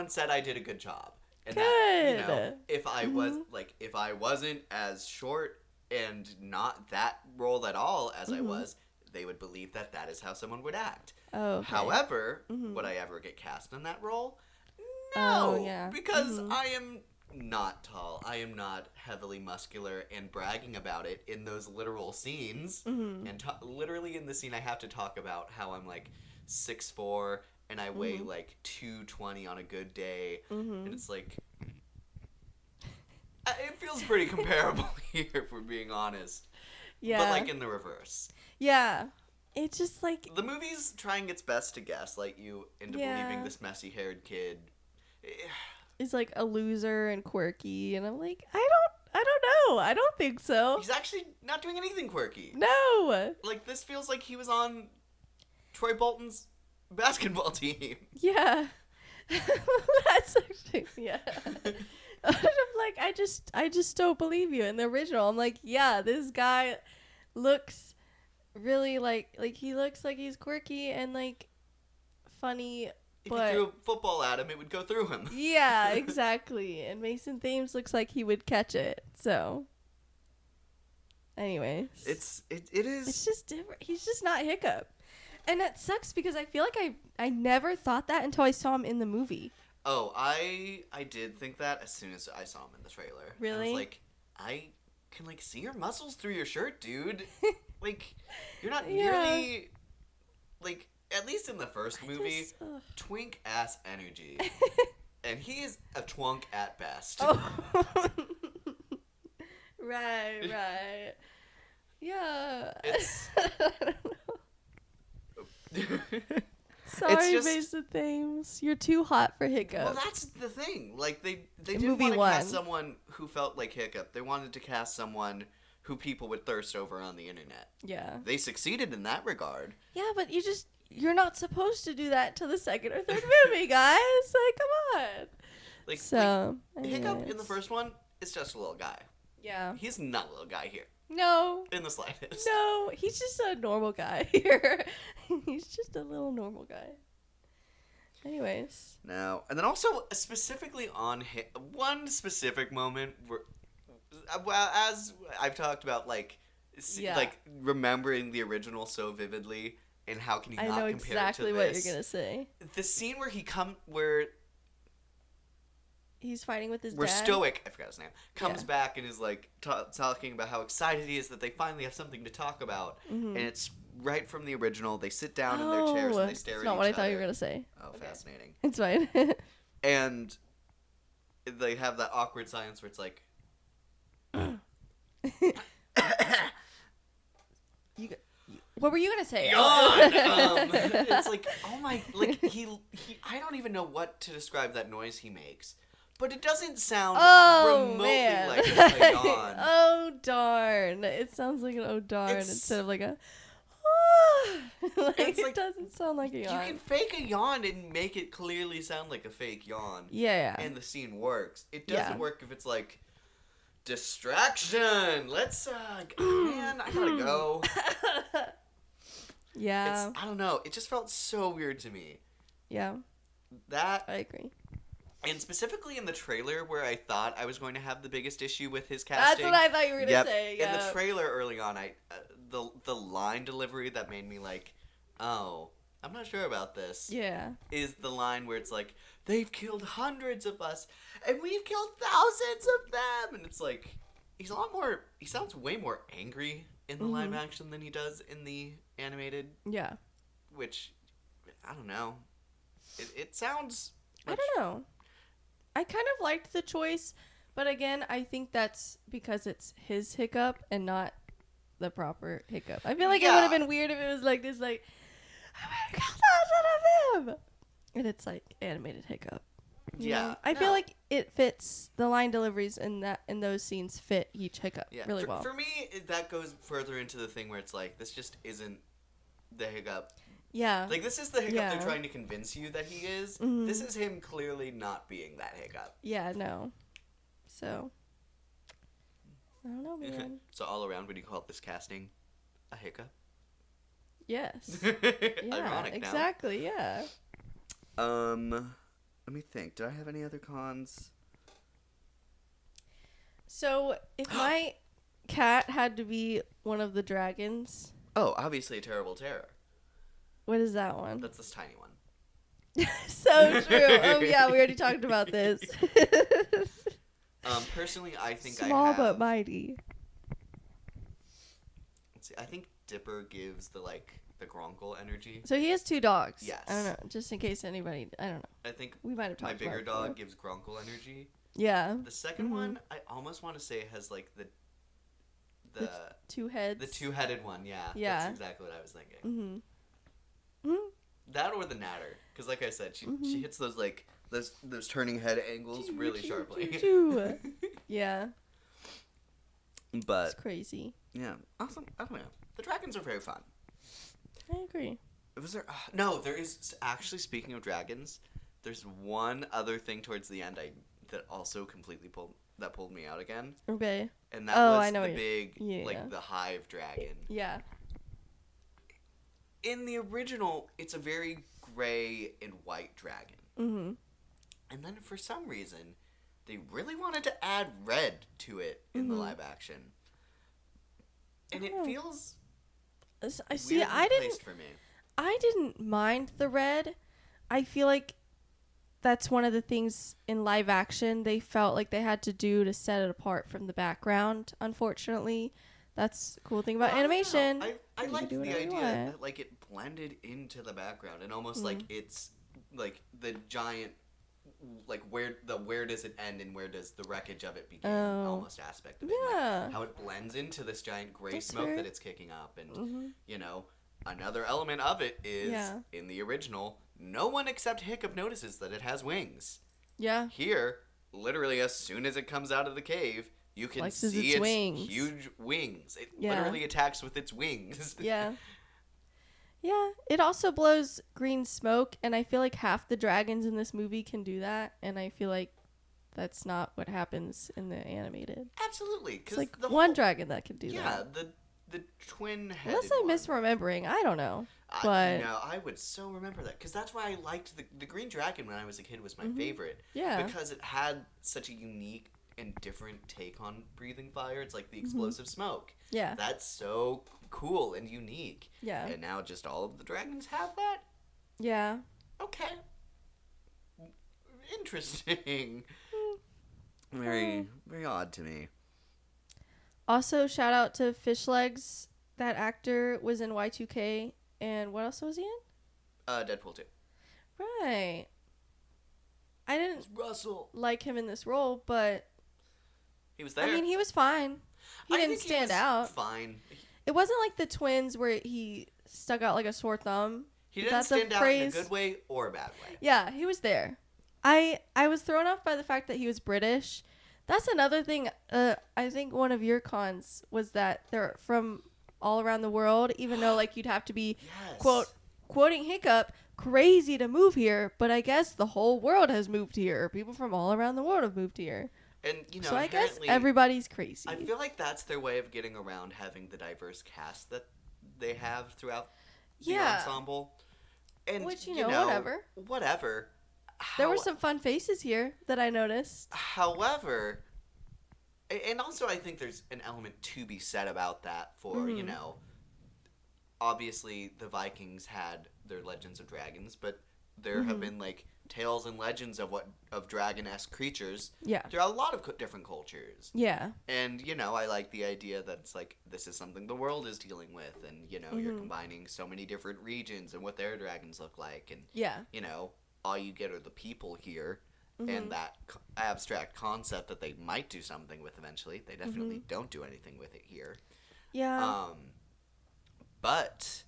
said I did a good job. And Good. that, if I was, if I wasn't as short and not that role at all as I was, they would believe that is how someone would act. Oh, okay. However, would I ever get cast in that role? Oh, No, yeah. because I am not tall. I am not heavily muscular and bragging about it in those literal scenes. And literally in the scene, I have to talk about how I'm like 6'4" and I weigh like 220 on a good day. And it's like, it feels pretty comparable here, if we're being honest. Yeah. But like in the reverse. Yeah. It's just like The movie's trying its best to gaslight you into believing this messy-haired kid is like a loser and quirky, and I'm like, I don't know. I don't think so. He's actually not doing anything quirky. No. Like, this feels like he was on Troy Bolton's basketball team. Yeah. That's actually, yeah. I'm like, I just don't believe you. In the original, I'm like, yeah, this guy looks really like he looks like he's quirky and like funny, If but you threw a football at him, it would go through him. yeah, exactly. And Mason Thames looks like he would catch it. So, anyways, It is. it's just different. He's just not Hiccup, and that sucks because I feel like I never thought that until I saw him in the movie. Oh, I did think that as soon as I saw him in the trailer. I Really? was like, I can like see your muscles through your shirt, dude. Like, you're not Yeah. nearly like, at least in the first movie, Ugh. twink ass energy, and he is a twunk at best. Oh. Right. Yeah. It's- I don't know. Sorry, just- Mason Thames. You're too hot for Hiccup. Well, that's the thing. Like they In didn't movie want to one. cast someone who felt like Hiccup. They wanted to cast someone who people would thirst over on the internet. Yeah. They succeeded in that regard. Yeah, but you're not supposed to do that till the second or third movie, guys. Like, come on. Like, So, Hiccup in the anyways. first one is just a little guy. Yeah. He's not a little guy here No. in the slightest. No, he's just a normal guy here. He's just a little normal guy. Anyways. No, and then also specifically on one specific moment where, well, as I've talked about, like, Yeah. like remembering the original so vividly, and how can you I not know compare exactly it to what this? you're going to say. The scene where He's fighting with his where dad. Stoic, I forgot his name, comes Yeah. back and is like talking about how excited he is that they finally have something to talk about, and it's right from the original. They sit down in their chairs and they stare it's at not each what I other. thought you were going to say. Oh, Okay. fascinating. It's fine. And they have that awkward silence where it's like, What were you going to say? yawn. It's like, oh my, like he. I don't even know what to describe that noise he makes, but it doesn't sound remotely man. like a yawn. Oh, darn. It sounds like an oh, darn It's- instead of like a It's it like- doesn't sound like a You yawn. can fake a yawn and make it clearly sound like a fake yawn. Yeah. And the scene works. It doesn't Yeah. work if it's like, distraction. Let's, man, I gotta go. Yeah. I don't know. It just felt so weird to me. Yeah. That, I agree. and specifically in the trailer where I thought I was going to have the biggest issue with his That's casting. what I thought you were going to Yep. say. In Yeah. the trailer early on, the line delivery that made me like, oh, I'm not sure about this. Yeah. Is the line where it's like, they've killed hundreds of us and we've killed thousands of them, and it's like, he sounds way more angry in the live action than he does in the animated, Yeah. which I don't know, it sounds I don't know. I kind of liked the choice, but again, I think that's because it's his Hiccup and not the proper Hiccup. I feel like it would have Yeah. been weird if it was like this, like, I'm gonna kill thousands of them, and it's like animated Hiccup. You Yeah, know? I feel no. like it fits the line deliveries in those scenes fit each Hiccup Yeah, really well. For me, that goes further into the thing where it's like, this just isn't the Hiccup. Yeah. Like, this is the Hiccup Yeah. they're trying to convince you that he is. Mhm. This is him clearly not being that Hiccup. Yeah. No. So. I don't know, man. So all around, would you call this casting a Hiccup? Yes. Yeah. Ironic Exactly. Yeah. now. Let me think. Did I have any other cons? So, if my cat had to be one of the dragons, Oh, obviously a Terrible Terror. what is that one? That's this tiny one. So true. Oh yeah, we already talked about this. Personally, I think Small I have. but mighty. Let's see. I think Dipper gives the Gronkle energy. So he has 2 dogs. Yes. I don't know. Just in case anybody, I don't know. I think We might have my talked about bigger it before. dog gives Gronkle energy. Yeah. The second Mhm. one, I almost want to say has like the 2 heads. the two-headed one. Yeah. Yeah. That's exactly what I was thinking. Mhm. Mhm. That or the Natter, because like I said, she hits those those turning head angles really sharply. Choo. Yeah. But It's crazy. yeah, awesome. I don't know. The dragons are very fun. I agree. Was there? No, there is actually. Speaking of dragons, there's one other thing towards the end that also completely pulled me out again, Okay. and that Oh, was I know the what big yeah. like the hive dragon. Yeah. In the original, it's a very gray and white dragon, Mm-hmm. and then for some reason, they really wanted to add red to it in the live action, and it feels I see. weirdly I didn't. placed for me. I didn't mind the red. I feel like that's one of the things in live action they felt like they had to do to set it apart from the background. Unfortunately, that's the cool thing about animation. I You like do the whatever you idea want. that like it blended into the background and almost like it's like the giant like where does it end and where does the wreckage of it begin almost aspect of it. Yeah. Like how it blends into this giant gray That's smoke fair. that it's kicking up and you know another element of it is Yeah. in the original no one except Hiccup notices that it has wings. Yeah. Here, literally as soon as it comes out of the cave, you can Flexes see its its wings. huge wings. It Yeah. literally attacks with its wings. Yeah. Yeah. It also blows green smoke, and I feel like half the dragons in this movie can do that, and I feel like that's not what happens in the animated. Absolutely. It's 'Cause like the one whole- dragon that can do Yeah, that. the twin-headed Unless I'm one. misremembering. I don't know. But No, I would so remember that. Because that's why I liked the Green Dragon when I was a kid was my favorite. Yeah. Because it had such a unique and different take on breathing fire. It's like the explosive smoke. yeah. That's so cool and unique. Yeah. And now just all of the dragons have that? Yeah. Okay. Interesting. Very, very odd to me. Also, shout out to Fish Legs. That actor was in Y2K. And what else was he in? Deadpool 2. Right. I didn't Russell. like him in this role, but He was there. I mean, he was fine. He I didn't think stand was out. Fine. It wasn't like the twins where he stuck out like a sore thumb. He Is didn't that the stand out in a phrase? good way or a bad way. Yeah, he was there. I was thrown off by the fact that he was British. That's another thing. I think one of your cons was that they're from all around the world, even though like you'd have to be Yes. quoting Hiccup crazy to move here. But I guess the whole world has moved here. People from all around the world have moved here. And, you know, So I guess inherently, everybody's crazy. I feel like that's their way of getting around having the diverse cast that they have throughout the Yeah. ensemble. And, Which, you know, whatever. Whatever. There were some fun faces here that I noticed. However, and also I think there's an element to be said about that for, you know, obviously the Vikings had their Legends of Dragons, but there have been like tales and legends of dragon-esque creatures Yeah. throughout a lot of different cultures. Yeah. And, you know, I like the idea that it's like, this is something the world is dealing with, and, you know, you're combining so many different regions and what their dragons look like, and, Yeah. you know, all you get are the people here, and that abstract concept that they might do something with eventually. They definitely don't do anything with it here. Yeah. But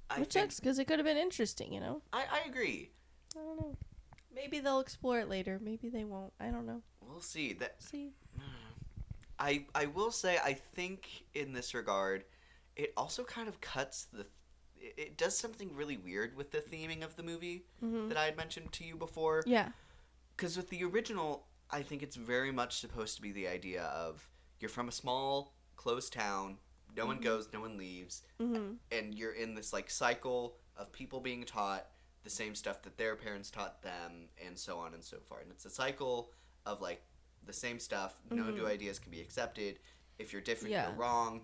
I Which think sucks because it could have been interesting, you know? I agree. I don't know. Maybe they'll explore it later. Maybe they won't. I don't know. We'll see. That See? I will say I think in this regard, it also kind of cuts it does something really weird with the theming of the movie that I had mentioned to you before. Yeah. Because with the original, I think it's very much supposed to be the idea of you're from a small, closed town, no one goes, no one leaves, and you're in this like cycle of people being taught the same stuff that their parents taught them, and so on and so forth. And it's a cycle of like the same stuff. No new ideas can be accepted. If you're different, Yeah. you're wrong.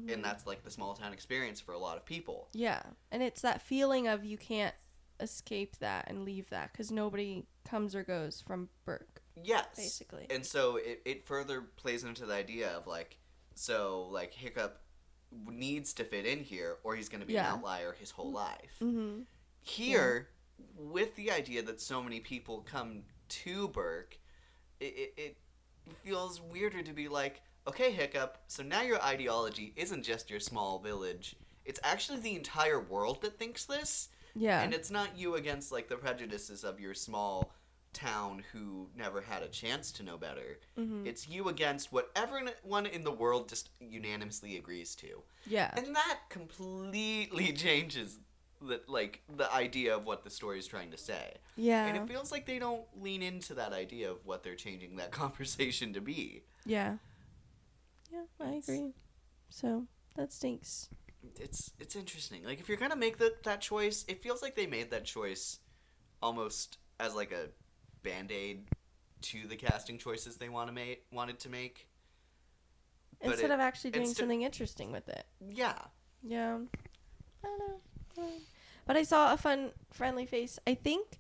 And that's like the small town experience for a lot of people. Yeah. And it's that feeling of you can't escape that and leave that because nobody comes or goes from Burke. Yes. Basically. And so it further plays into the idea of like, so like Hiccup needs to fit in here or he's going to be an Yeah. outlier his whole life. Mm-hmm. Here, with the idea that so many people come to Burke, it feels weirder to be like, okay, Hiccup, so now your ideology isn't just your small village. It's actually the entire world that thinks this. Yeah. And it's not you against, like, the prejudices of your small town who never had a chance to know better. It's you against what everyone in the world just unanimously agrees to. Yeah. And that completely changes the idea of what the story is trying to say. Yeah. And it feels like they don't lean into that idea of what they're changing that conversation to be. Yeah. Yeah, I agree. So that stinks. It's interesting. Like, if you're gonna make that choice, it feels like they made that choice almost as like a band-aid to the casting choices they wanted to make. But Instead of actually doing something interesting with it. Yeah. Yeah. I don't know. But I saw a fun, friendly face. I think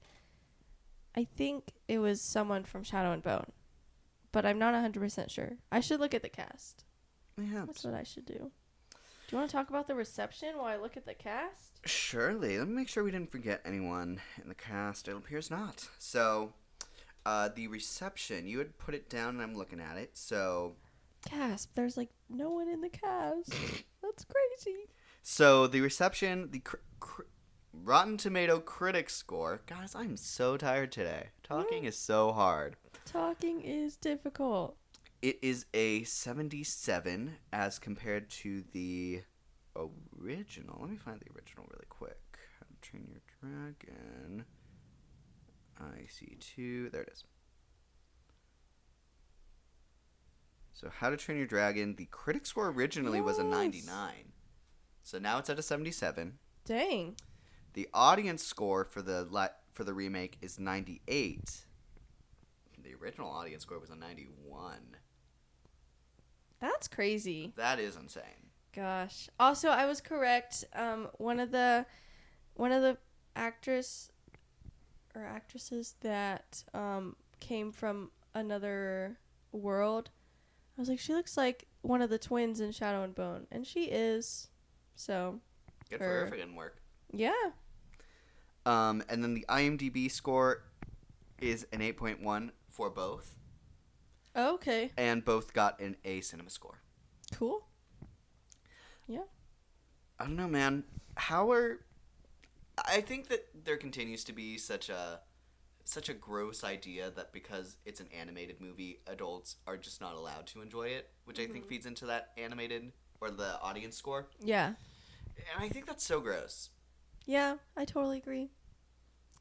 it was someone from Shadow and Bone. But I'm not 100% sure. I should look at the cast. Yeah. That's what I should do. Do you want to talk about the reception while I look at the cast? Surely. Let me make sure we didn't forget anyone in the cast. It appears not. So, the reception, you had put it down and I'm looking at it. So, Gasp. There's like no one in the cast. That's crazy. so the reception, the Rotten Tomato critic score. Guys, I'm so tired today. Talking is so hard. Talking is difficult. It is a 77 as compared to the original. Let me find the original really quick. How to Train Your Dragon. IC2. There it is. So, How to Train Your Dragon. The critic score originally was a 99. So now it's at a 77. Dang. The audience score for the remake is 98. The original audience score was a 91. That's crazy. That is insane. Gosh. Also, I was correct. One of the actresses that came from another world. I was like, she looks like one of the twins in Shadow and Bone, and she is. So. Good for her for getting work. Yeah. And then the IMDb score is an 8.1 for both. Okay. And both got an A cinema score. Cool. Yeah. I don't know, man. I think that there continues to be such a gross idea that because it's an animated movie, adults are just not allowed to enjoy it, which I think feeds into that animated or the audience score. Yeah. And I think that's so gross. Yeah, I totally agree.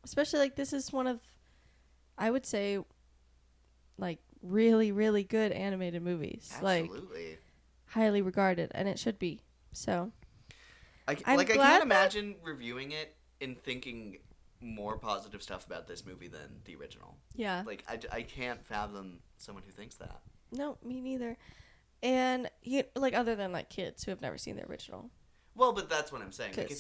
Especially, like, this is one of, I would say, like, really, really good animated movies. Absolutely. Like, highly regarded, and it should be. So, I can't imagine reviewing it and thinking more positive stuff about this movie than the original. yeah. Like, I can't fathom someone who thinks that. No, me neither. And, other than, like, kids who have never seen the original. Well, but that's what I'm saying. Like,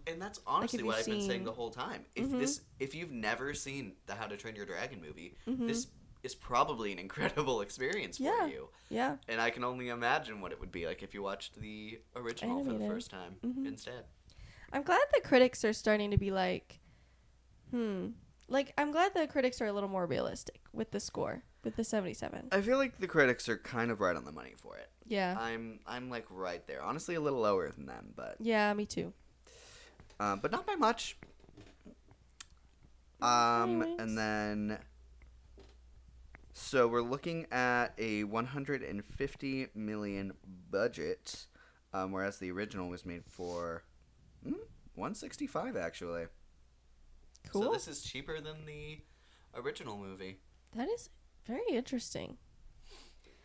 and that's honestly what I've been saying the whole time. If you've never seen the How to Train Your Dragon movie, this is probably an incredible experience for you. Yeah. And I can only imagine what it would be like if you watched the original for the first time instead. I'm glad the critics are starting to be like, Like, I'm glad the critics are a little more realistic with the score, with the 77. I feel like the critics are kind of right on the money for it. Yeah. I'm like right there. Honestly, a little lower than them, but Yeah, me too. but not by much. Anyways. And then so we're looking at a 150 million budget, whereas the original was made for 165 actually. Cool. So this is cheaper than the original movie. That is very interesting.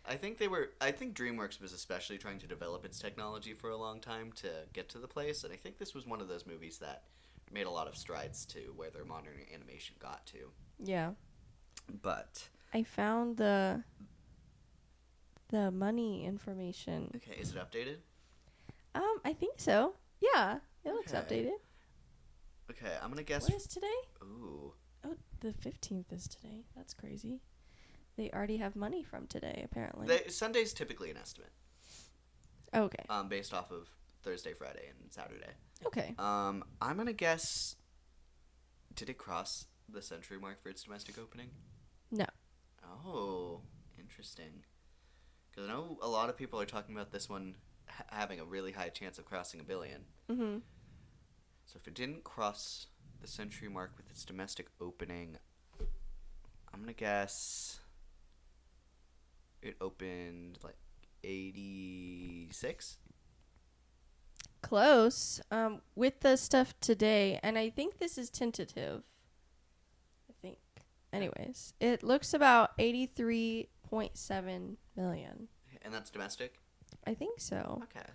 I think Dreamworks was especially trying to develop its technology for a long time to get to the place, and I think this was one of those movies that made a lot of strides to where their modern animation got to. Yeah. But I found the money information. okay, is it updated? I think so. Yeah, it looks Okay. updated. Okay, I'm gonna guess. What is today? Ooh. Oh, the 15th is today. That's crazy. They already have money from today, apparently. Sunday's typically an estimate. Okay. Based off of Thursday, Friday, and Saturday. Okay. I'm gonna guess. Did it cross the century mark for its domestic opening? No. Oh, interesting. Because I know a lot of people are talking about this one having a really high chance of crossing $1 billion. Mm-hmm. So if it didn't cross the century mark with its domestic opening, I'm gonna guess it opened like 86. close with the stuff today, and I think this is tentative. I think. Anyways, it looks about 83.7 million. And that's domestic? I think so. Okay.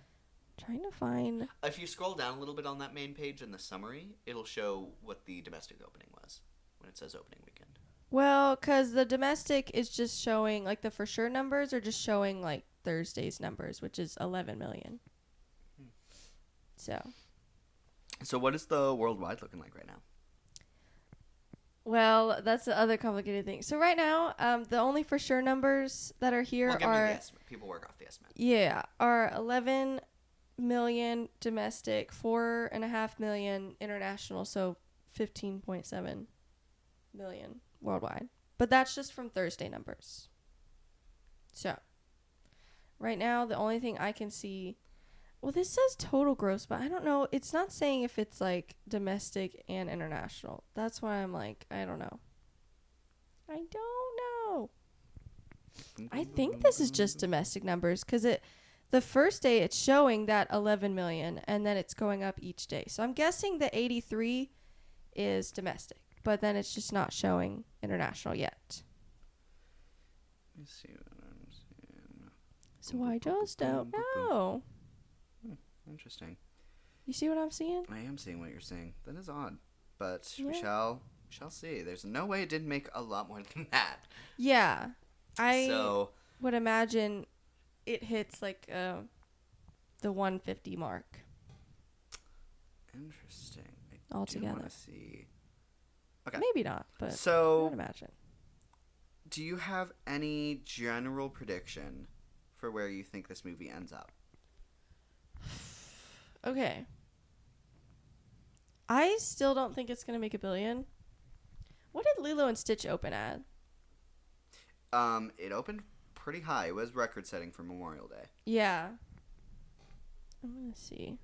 Trying to find. If you scroll down a little bit on that main page in the summary, it'll show what the domestic opening was when it says opening weekend. Well, because the domestic is just showing, like, the for sure numbers are just showing, like, Thursday's numbers, which is 11 million. So what is the worldwide looking like right now? Well, that's the other complicated thing. So right now, the only for sure numbers that are here Give me are the estimate. People work off the estimate. are 11 million domestic, 4.5 million international, so 15.7 million worldwide. But that's just from Thursday numbers. So right now, the only thing I can see. Well, this says total gross, but I don't know. It's not saying if it's, like, domestic and international. That's why I'm like, I don't know. I don't know. I think this is just domestic numbers because the first day it's showing that 11 million, and then it's going up each day. So I'm guessing the 83 is domestic, but then it's just not showing international yet. Let me see what I'm seeing. So I just don't know. Interesting. You see what I'm seeing? I am seeing what you're saying. That is odd, but Yeah. we shall see. There's no way it didn't make a lot more than that. Yeah. I So would imagine it hits like the 150 mark interesting. I altogether. do want to see. Okay. Maybe not, but So I would imagine. do you have any general prediction for where you think this movie ends up? Okay. I still don't think it's going to make $1 billion. What did Lilo and Stitch open at? It opened pretty high. It was record-setting for Memorial Day. Yeah. I'm going to see.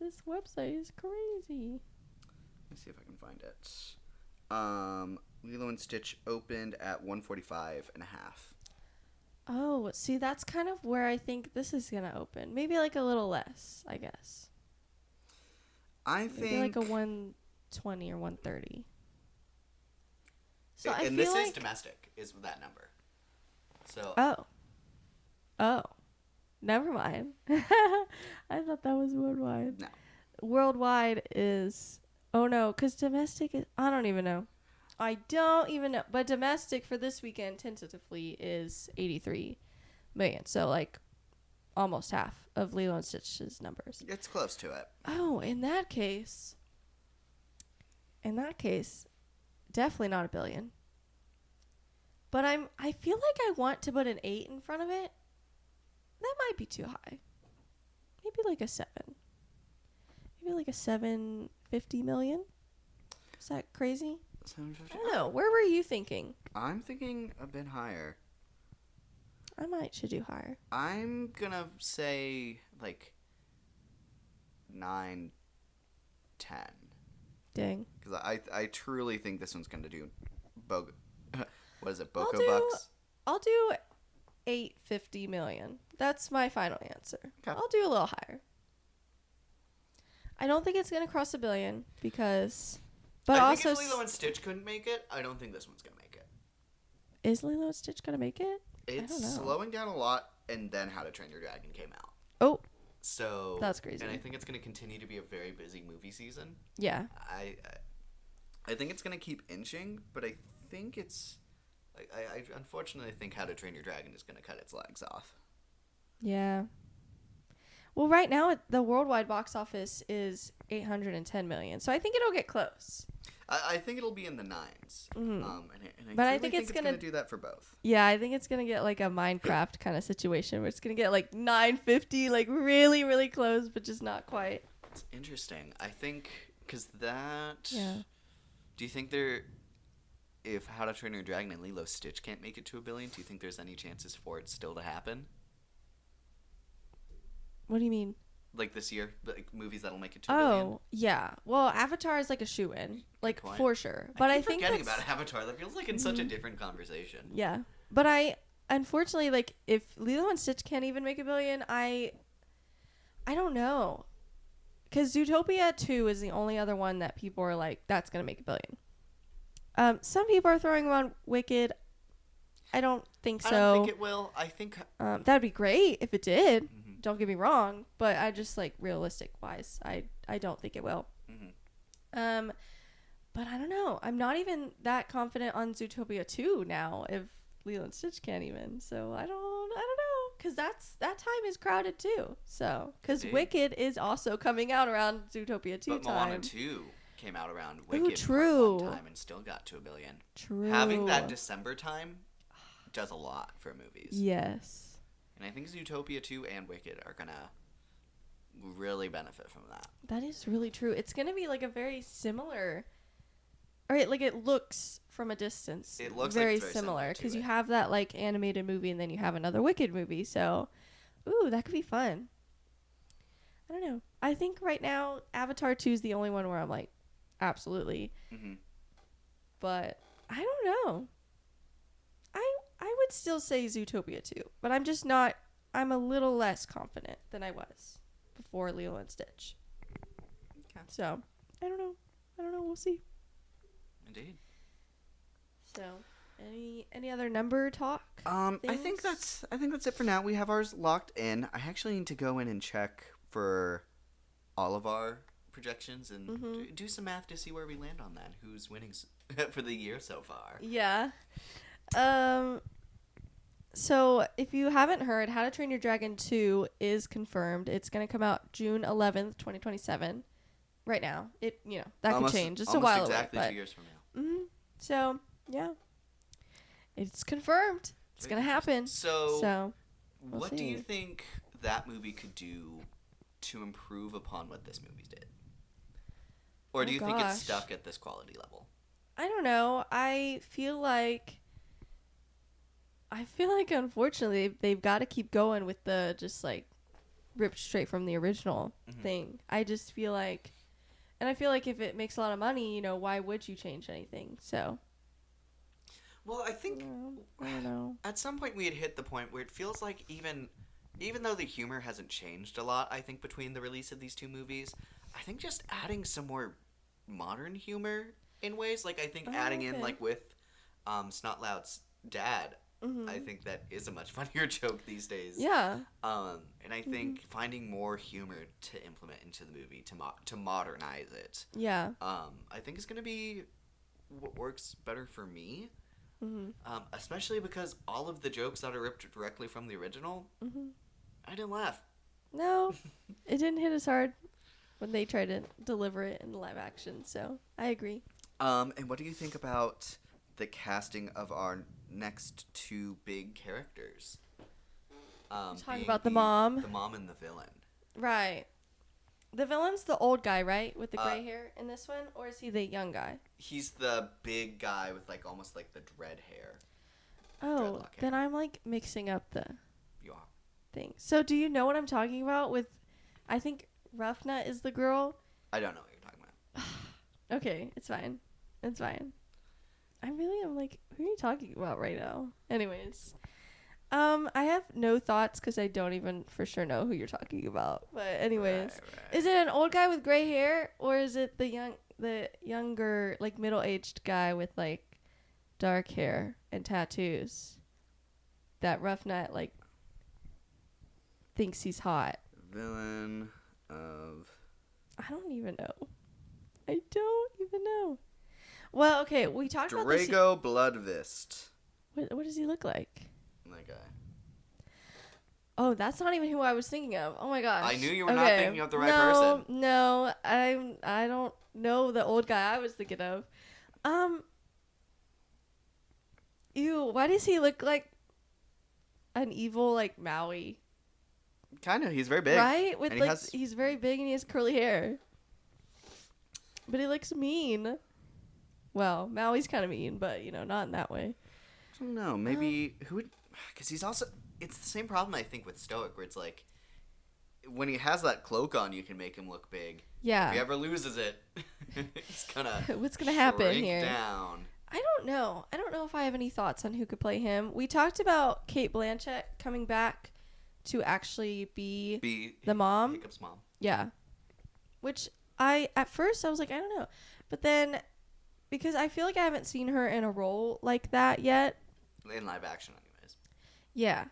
This website is crazy. Let's see if I can find it. Lilo and Stitch opened at 145.5. Oh, see, that's kind of where I think this is going to open. Maybe like a little less, I guess. I Maybe think like a 120 or 130. So I and feel this like is domestic, is that number. So Oh. Never mind. I thought that was worldwide. no. Worldwide is because domestic is I don't even know. But domestic for this weekend tentatively is 83 million. So like almost half of Lilo and Stitch's numbers. It's close to it. Oh, in that case, definitely not $1 billion. But I feel like I want to put an 8 in front of it. That might be too high. Maybe like a 7. Maybe like a 750 million. Is that crazy? 750. I don't know. Where were you thinking? I'm thinking a bit higher. I should do higher. I'm gonna say like 9, 10. Dang. Because I truly think this one's gonna do what is it, I'll Boko do- Bucks? I'll do 850 million. That's my final answer. Okay. I'll do a little higher. I don't think it's gonna cross $1 billion because, but I also think if Lilo and Stitch couldn't make it, I don't think this one's gonna make it. is Lilo and Stitch gonna make it? It's don't know. slowing down a lot, and then How to Train Your Dragon came out. Oh, So That's crazy. And I think it's going to continue to be a very busy movie season. yeah. I think it's going to keep inching, but I think it's. I unfortunately think How to Train Your Dragon is going to cut its legs off. Yeah. Well, right now the worldwide box office is 810 million, so I think it'll get close. I think it'll be in the 9s. Mhm. And But I really think it's gonna gonna do that for both. Yeah, I think it's gonna get like a Minecraft kind of situation where it's gonna get like 950, like really, really close, but just not quite. It's interesting. I think because that. Yeah. Do you think if How to Train Your Dragon and Lilo Stitch can't make it to $1 billion, do you think there's any chances for it still to happen? What do you mean? Like this year, like movies that'll make it to $1 billion. Oh, yeah. Well, Avatar is like a shoe-in, like point. for sure. But I keep think forgetting that's, about Avatar. That feels like in such a different conversation. yeah. But I unfortunately, like, if Lilo and Stitch can't even make $1 billion, I don't know. Because Zootopia 2 is the only other one that people are like, that's going to make $1 billion. Some people are throwing around Wicked. I don't think so. I don't think it will. I think... that'd be great if it did. Mm-hmm. Don't get me wrong. But I just, like, realistic-wise, I don't think it will. Mm-hmm. But I don't know. I'm not even that confident on Zootopia 2 now if Lilo and Stitch can't even. So I don't know. Because that time is crowded too. So, because Wicked is also coming out around Zootopia 2 but time. Moana 2 came out around Wicked true. Part 1 time and still got to $1 billion. True. Having that December time does a lot for movies. Yes. And I think Zootopia 2 and Wicked are going to really benefit from that. That is really true. It's going to be like a very similar... All right, like it looks from a distance. It looks very, like it's very similar because to you it. have that like animated movie and then you have another Wicked movie. So, ooh, that could be fun. I don't know. I think right now Avatar 2 is the only one where I'm like, absolutely. Mm-hmm. But I don't know. I would still say Zootopia 2, but I'm just not. I'm a little less confident than I was before Lilo and Stitch. Okay. So I don't know. We'll see. Indeed. So, any other number talk? I think that's it for now. We have ours locked in. I actually need to go in and check for all of our projections and do some math to see where we land on that. Who's winning for the year so far? Yeah. So if you haven't heard, How to Train Your Dragon 2 is confirmed. It's going to come out June 11th, 2027. Right now, that could change. It's a while exactly away. 2 years from now. Mm-hmm. So yeah, it's confirmed. It's gonna happen. So we'll what do you see. think that movie could do to improve upon what this movie did? Or do you think it's stuck at this quality level? I don't know. I feel like unfortunately they've got to keep going with the just like ripped straight from the original thing. I just feel like. And I feel like if it makes a lot of money, why would you change anything? So. Well, I think I don't know. at some point we had hit the point where it feels like even though the humor hasn't changed a lot, I think between the release of these two movies, I think just adding some more modern humor in ways, like I think adding in like with Snotlout's dad, I think that is a much funnier joke these days. Yeah. And I think finding more humor to implement into the movie to modernize it. Yeah. I think is going to be what works better for me. Especially because all of the jokes that are ripped directly from the original, I didn't laugh. No, it didn't hit as hard when they tried to deliver it in live action. So I agree. And what do you think about the casting of our next two big characters? Talking about the mom. The mom and the villain. Right. The villain's the old guy, right? With the gray hair in this one? Or is he the young guy? He's the big guy with like almost like the dread hair. Oh, Dreadlock then hair. I'm like mixing up the You are. thing. So do you know what I'm talking about with, I think Rough Nut is the girl? I don't know what you're talking about. Okay, it's fine. It's fine. I'm like, who are you talking about right now? Anyways. I have no thoughts because I don't even for sure know who you're talking about. But anyways, Right. Is it an old guy with gray hair or is it the younger, like middle-aged guy with like dark hair and tattoos? That Rough Nut like thinks he's hot. Villain of... I don't even know. I don't even know. Well, okay, we talked about this. Drago Bloodfist. What does he look like? That guy. Oh, that's not even who I was thinking of. Oh my gosh. I knew you were not thinking of the right person. No, I don't know the old guy I was thinking of. Ew, why does he look like an evil like Maui? Kind of. He's very big. Right? With And like he's very big and he has curly hair. But he looks mean. Well, Maui's kind of mean, but not in that way. I don't know. Maybe who would? Because he's also. It's the same problem I think with Stoic, where it's like when he has that cloak on, you can make him look big. Yeah. If he ever loses it, he's gonna. What's gonna happen shrink here? Down. I don't know. I don't know if I have any thoughts on who could play him. We talked about Kate Blanchett coming back to actually be the mom. Hiccup's mom. Yeah. Which at first I was like, I don't know. But then, because I feel like I haven't seen her in a role like that yet. In live action, anyways. Yeah.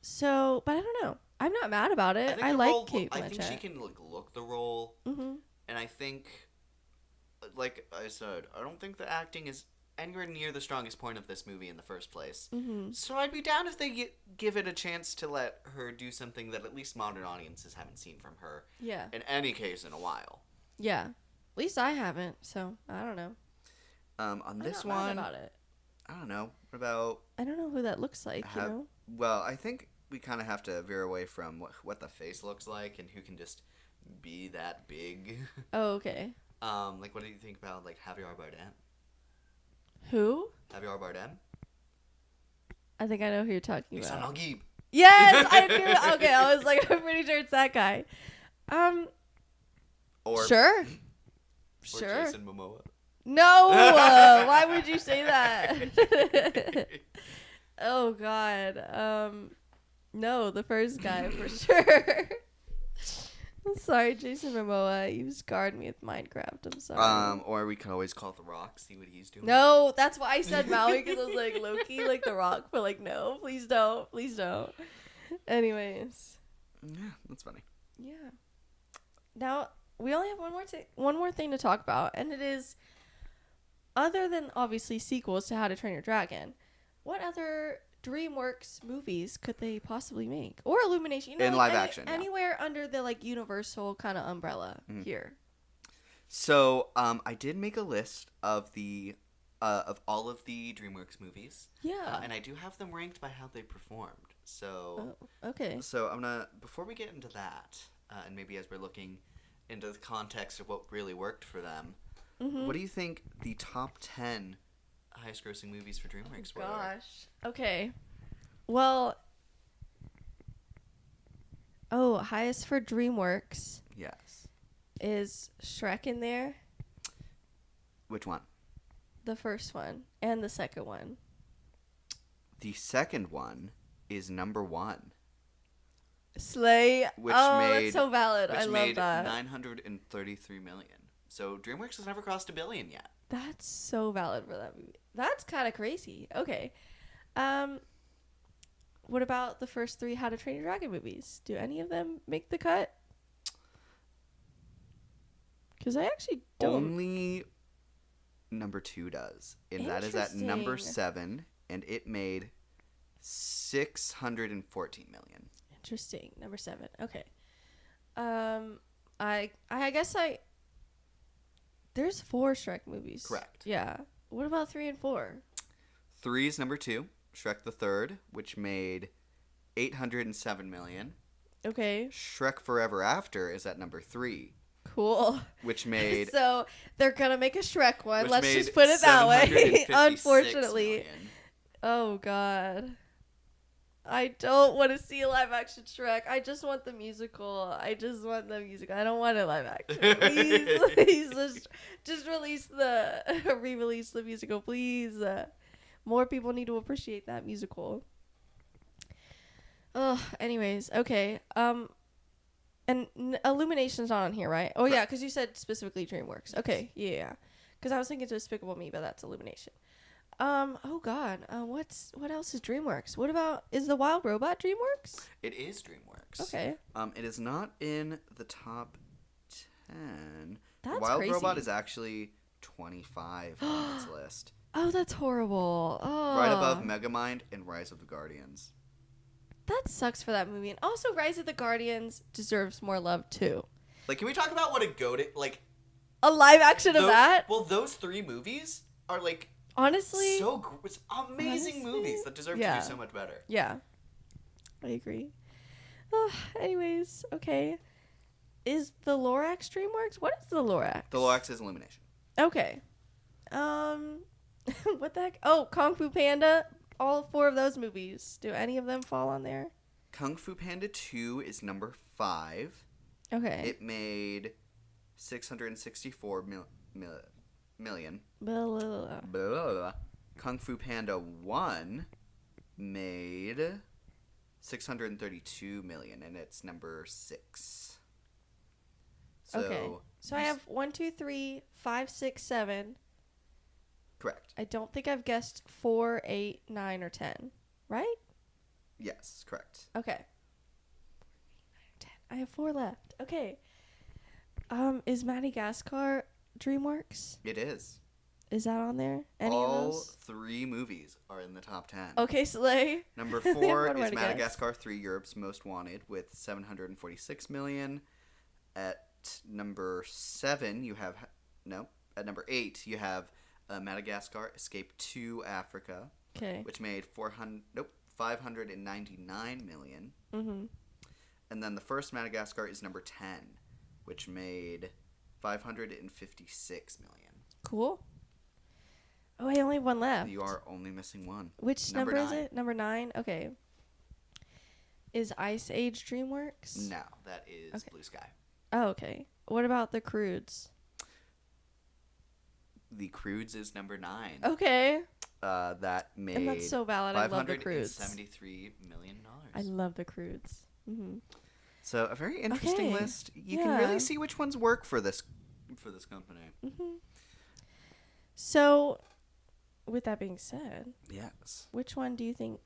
So, but I don't know. I'm not mad about it. I like Kate Blanchett. I think she can look the role. Mm-hmm. And I think, like I said, I don't think the acting is anywhere near the strongest point of this movie in the first place. Mm-hmm. So I'd be down if they give it a chance to let her do something that at least modern audiences haven't seen from her. Yeah. In any case, in a while. Yeah. At least I haven't, so I don't know. On this I'm not one, mad about it. I don't know. What about? I don't know who that looks like. You know. Well, I think we kind of have to veer away from what the face looks like and who can just be that big. Oh, okay. Like, what do you think about like Javier Bardem? Who? Javier Bardem. I think I know who you're talking He's about. on Al-Ghib. Yes, I knew. Okay, I was like, I'm pretty sure it's that guy. Or Sure. Or Sure. Jason Momoa. No. Why would you say that? Oh God. No, the first guy for sure. I'm sorry, Jason Momoa. You scarred me with Minecraft. I'm sorry. Or we could always call The Rock, see what he's doing. No, that's why I said Maui, because I was like Loki, like The Rock, but like no, please don't, please don't. Anyways. Yeah, that's funny. Yeah. Now we only have one more thing to talk about, and it is, other than obviously sequels to How to Train Your Dragon, what other DreamWorks movies could they possibly make, or Illumination? You know, in live action, yeah. anywhere under the like Universal kind of umbrella here. So, I did make a list of the of all of the DreamWorks movies. Yeah. And I do have them ranked by how they performed. So, okay. So I'm gonna, before we get into that, and maybe as we're looking into the context of what really worked for them, what do you think the top 10 highest grossing movies for DreamWorks were? Gosh. Okay. Well. Oh, highest for DreamWorks Yes. is Shrek in there. Which one? The first one and the second one. The second one is number 1. Slay. Which that's so valid. Which I love made that. 933 million. So DreamWorks has never crossed $1 billion yet. That's so valid for that movie. That's kind of crazy. Okay. What about the first 3 How to Train Your Dragon movies? Do any of them make the cut? Because I actually don't. Only number 2 does. And that is at number 7. And it made 614 million. Interesting. Number 7. Okay. I guess there's 4 Shrek movies. Correct. Yeah. What about 3 and 4? 3 is number 2, Shrek the Third, which made 807 million. Okay. Shrek Forever After is at number 3, Cool. which made So they're gonna make a Shrek one. which Let's made just put it that way. 756 Unfortunately. million. Oh God. I don't want to see a live action Shrek. I just want the musical. I don't want a live action. Please just re-release the musical, please. More people need to appreciate that musical. Anyways, okay. And Illumination's not on here, right? Oh yeah, because you said specifically DreamWorks. Okay, yeah. Because I was thinking Despicable Me, but that's Illumination. Oh God. What else is DreamWorks? What about, is The Wild Robot DreamWorks? It is DreamWorks. Okay. It is not in the top 10. That's The Wild crazy. Robot is actually 25 on its list. Oh, that's horrible. Oh. Right above Megamind and Rise of the Guardians. That sucks for that movie. And also, Rise of the Guardians deserves more love too. Like, can we talk about what a goat, like, A live action of that? Well, those 3 movies are, like, Honestly, it's amazing movies that deserve to do so much better. Yeah, I agree. Anyways, okay. Is the Lorax DreamWorks? What is the Lorax? The Lorax is Illumination. Okay. What the heck? Oh, Kung Fu Panda. All 4 of those movies. Do any of them fall on there? Kung Fu Panda 2 is number 5. Okay. It made 664 million. Blah, blah, blah. Blah, blah, blah. Kung Fu Panda 1 made 632 million, and it's number 6. So, Okay. So I have 1, 2, 3, 5, 6, 7. correct. I don't think I've guessed 4, 8, 9, or 10. Right? Yes, correct. Okay. 10. I have 4 left. Okay. Is Madagascar DreamWorks? It is. Is that on there? Any of All those? 3 movies are in the top 10. Okay, Slay. Number What 4 am I is to guess? Madagascar 3, Europe's Most Wanted, with 746 million. At number 7, you have at number 8, you have Madagascar Escape to Africa, Okay. which made 599 million. Mm-hmm. And then the first Madagascar is number 10, which made 556 million. Cool. Oh, I only have 1 left. You are only missing one. Which Number number is 9. it? Number 9? Okay. Is Ice Age DreamWorks? No, that is Okay. Blue Sky. Oh, okay. What about the Croods? The Croods is number 9. Okay. That made And that's so valid. I love the Croods. $573 million. I love the Croods. Mm-hmm. So a very interesting Okay. list. You can Yeah. really see which ones work for this company. Mm-hmm. So, with that being said, Yes. which one do you think?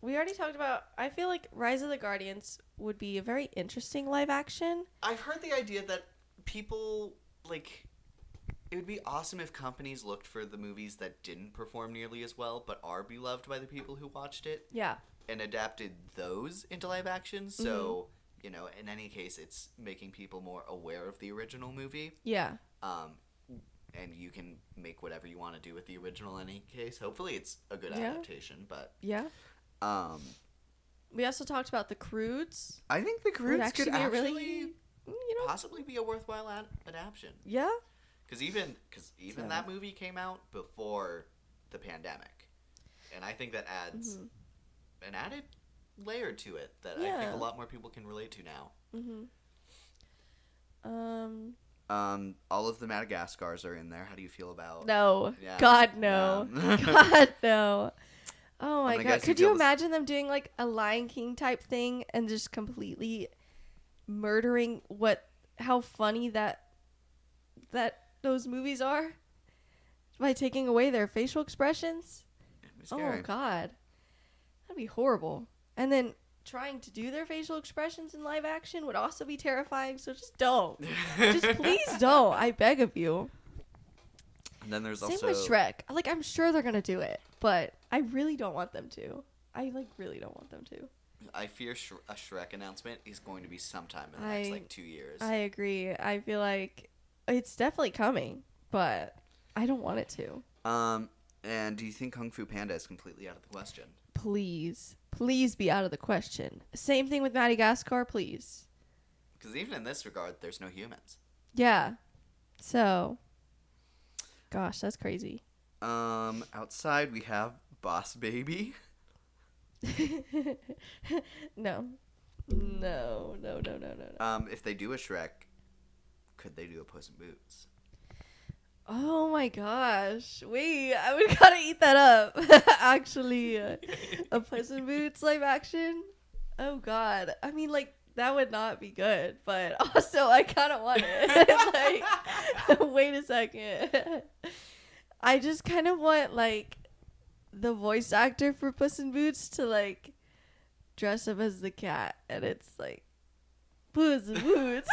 We already talked about. I feel like Rise of the Guardians would be a very interesting live action. I've heard the idea that people it would be awesome if companies looked for the movies that didn't perform nearly as well but are beloved by the people who watched it Yeah. and adapted those into live action. So, in any case, it's making people more aware of the original movie. Yeah. And you can make whatever you want to do with the original in any case. Hopefully it's a good Yeah. adaptation, but Yeah. We also talked about the Croods. I think the Croods actually could be a actually really, possibly be a worthwhile adaptation. Yeah. Because even So- that movie came out before the pandemic, and I think that adds an added layer to it that I think Yeah. a lot more people can relate to now. Mm-hmm. All of the Madagascars are in there. How do you feel about? No. Yeah. God, no. Yeah. God, no. Oh my gonna God. guess you Could you feel this- imagine them doing like a Lion King type thing and just completely murdering how funny that those movies are by taking away their facial expressions? It'd be scary. Oh God. That'd be horrible. And then trying to do their facial expressions in live action would also be terrifying, so just don't. Just please don't. I beg of you. And then there's Same also with Shrek. I'm sure they're gonna do it, but I really don't want them to. I really don't want them to. I fear a Shrek announcement is going to be sometime in the next 2 years. I agree. I feel like it's definitely coming, but I don't want it to. And do you think Kung Fu Panda is completely out of the question? Please be out of the question. Same thing with Madagascar, please. Because even in this regard, there's no humans. Yeah. So, gosh, that's crazy. Outside we have Boss Baby. No. If they do a Shrek, could they do a Puss in Boots? Oh my gosh. Wait, I would gotta eat that up. Actually, a Puss in Boots live action? Oh God. I mean, that would not be good, but also I kind of want it. Wait a second. I just kind of want, the voice actor for Puss in Boots to, dress up as the cat, and it's, Puss in Boots.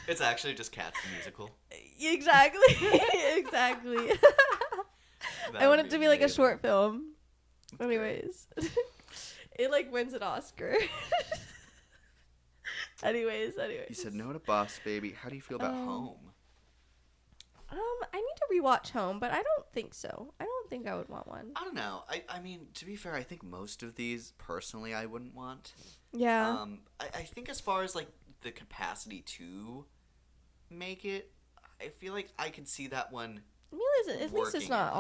It's actually just Cats the musical. Exactly. Exactly. I want it to be a short film. Anyways. It wins an Oscar. Anyways. You said no to Boss Baby. How do you feel about Home? I need to rewatch Home, but I don't think so. I don't think I would want one. I don't know. I mean, to be fair, I think most of these, personally, I wouldn't want. Yeah. I think as far as, the capacity to make it, I feel like I could see that one. I mean, at least it's working not in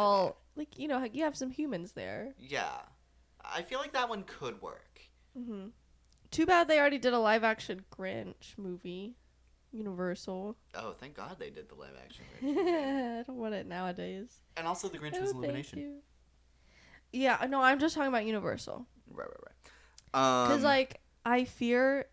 all, you have some humans there. Yeah. I feel like that one could work. Mm-hmm. Too bad they already did a live-action Grinch movie. Universal. Oh, thank God they did the live action version. I don't want it nowadays. And also the Grinch's Oh, Illumination. thank you. Yeah, no, I'm just talking about Universal. Right. Because, like, I fear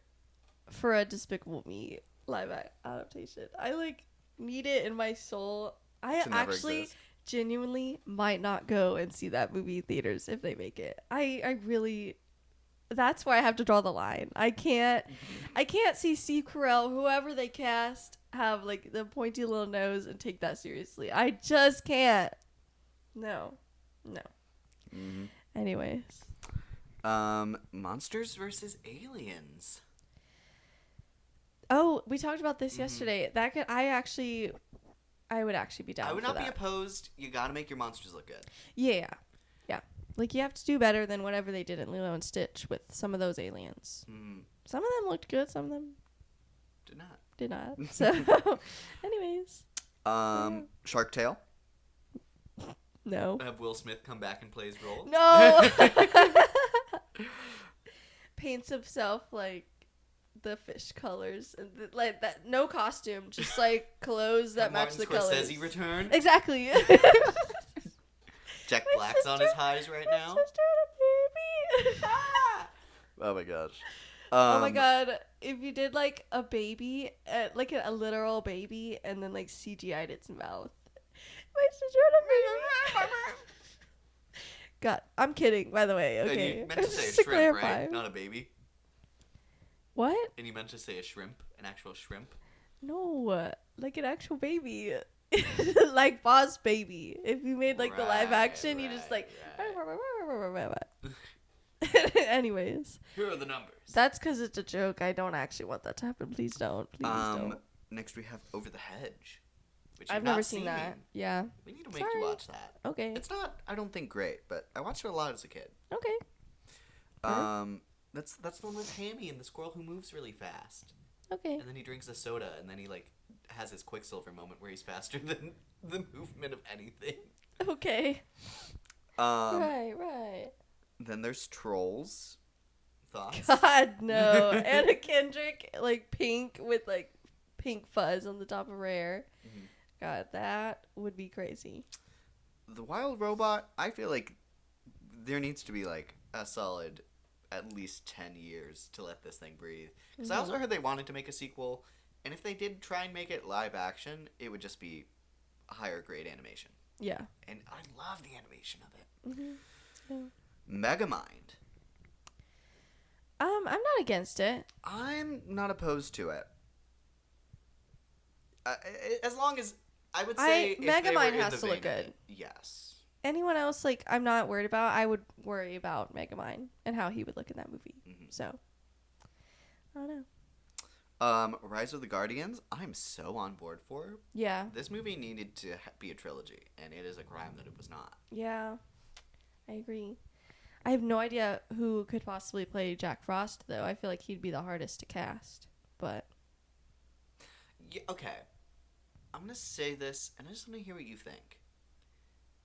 for a Despicable Me adaptation. I, like, need it in my soul. I To never actually exist. genuinely might not go and see that movie in theaters if they make it. I really... That's where I have to draw the line. I can't see Steve Carell, whoever they cast, have, like, the pointy little nose and take that seriously. I just can't. No. Mm-hmm. Anyways. Monsters versus Aliens. Oh, we talked about this yesterday. That could I would actually be down. I would for not that. be opposed. You gotta make your monsters look good. Yeah. Like you have to do better than whatever they did in Lilo and Stitch with some of those aliens. Some of them looked good. Some of them Did not. did not. So, anyways. Shark Tale. No. Have Will Smith come back and play his role. No. Paints himself like the fish colors and like that. No costume, just like clothes that match the colors. Scorsese return. Exactly. Jack Black's on his highs right now. Sister and a baby. Oh my gosh. Oh my god! If you did like a baby, like a literal baby, and then like CGI'd its mouth. My sister and a baby. God, I'm kidding. By the way, And okay. you meant to say a Just to shrimp, clarify. right? Not a baby. What? And you meant to say a shrimp, an actual shrimp. No, like an actual baby, like Boss Baby. If you made like the live action, you just like. Anyways, Here are the numbers. that's because it's a joke. I don't actually want that to happen. Please don't. Please don't. Next we have Over the Hedge, which I've you've never not seen that. Yeah. We need to make Sorry. you watch that. Okay. It's not, I don't think, great, but I watched it a lot as a kid. Okay. That's the one with Hammy and the squirrel who moves really fast, Okay. and then he drinks a soda, and then he like has his Quicksilver moment where he's faster than the movement of anything. Okay. Right. Then there's Trolls. Thoughts? God, no. Anna Kendrick, like pink with like pink fuzz on the top of her hair. Mhm. God, that would be crazy. The Wild Robot, I feel like there needs to be like a solid at least 10 years to let this thing breathe. Because I also heard they wanted to make a sequel, and if they did try and make it live action, it would just be a higher grade animation. Yeah. And I love the animation of it. Yeah. Megamind. I'm not against it. I'm not opposed to it. As long as I would say if they Megamind were in has the to look vein of good. it, yes. Anyone else, like, I'm not worried about. I would worry about Megamind and how he would look in that movie. Mhm. So, I don't know. Rise of the Guardians, I'm so on board for. Yeah. This movie needed to be a trilogy, and it is a crime that it was not. Yeah. I agree. I have no idea who could possibly play Jack Frost, though. I feel like he'd be the hardest to cast. But, Yeah, okay. I'm going to say this, and I just want to hear what you think.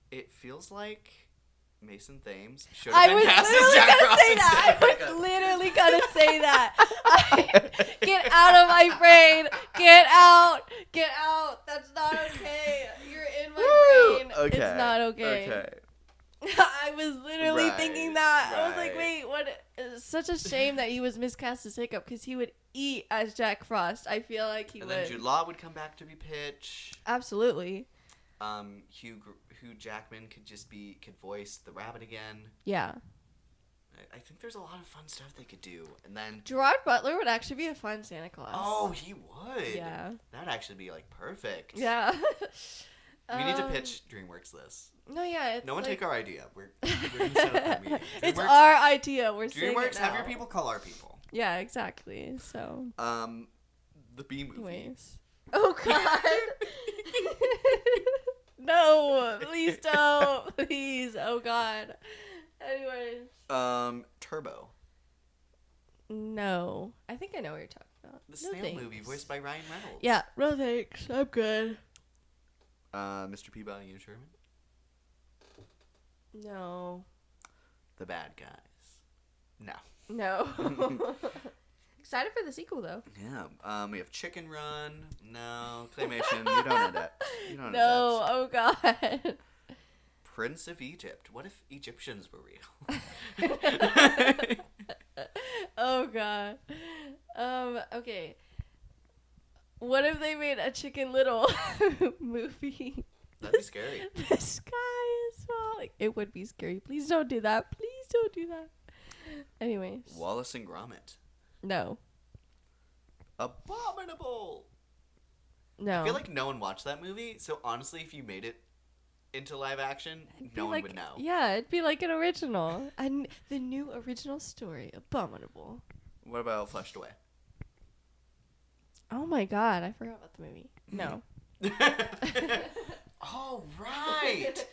It feels like Mason Thames should have I been was cast as literally Jack gonna Frost say that. instead of I Micah. was literally gonna say that. Get out of my brain. Get out. Get out. That's not okay. You're in my brain. Okay. It's not okay. I was literally thinking that. I was like, right. wait, what? It's such a shame that he was miscast as Hiccup because he would eat as Jack Frost. I feel like he And would. then Jude Law would come back to be Pitch. Absolutely. Hugh Jackman could voice the rabbit again. Yeah. I think there's a lot of fun stuff they could do. And then Gerard Butler would actually be a fun Santa Claus. oh, he would. Yeah. That'd actually be like perfect. Yeah. We need to pitch Dreamworks this. No, yeah. It's No one like, take our idea. We're gonna set up a meeting. It's DreamWorks- our idea. We're saying it DreamWorks, have your now. people call our people. Yeah, exactly. So, The B movie. anyways. Oh God. No, please don't. Please. Oh God. Anyways. Turbo. No. I think I know what you're talking about. The No snail thanks. movie voiced by Ryan Reynolds. Yeah. No thanks. I'm good. Mr. Peabody and Sherman. No. The bad guys. No. No. excited for the sequel though. Yeah. We have Chicken Run. No. Claymation. You don't adapt. You don't No, adapt. oh god. Prince of Egypt. What if Egyptians were real? Oh god. Okay. What if they made a Chicken Little movie? That'd be scary. The sky is falling. It would be scary. Please don't do that. Please don't do that. Anyways. Wallace and Gromit. No. Abominable. No. I feel like no one watched that movie, so honestly, if you made it into live action, no one would know. Yeah, it'd be like an original. And the new original story. Abominable. What about Flushed Away? Oh my god, I forgot about the movie. No. Oh, right.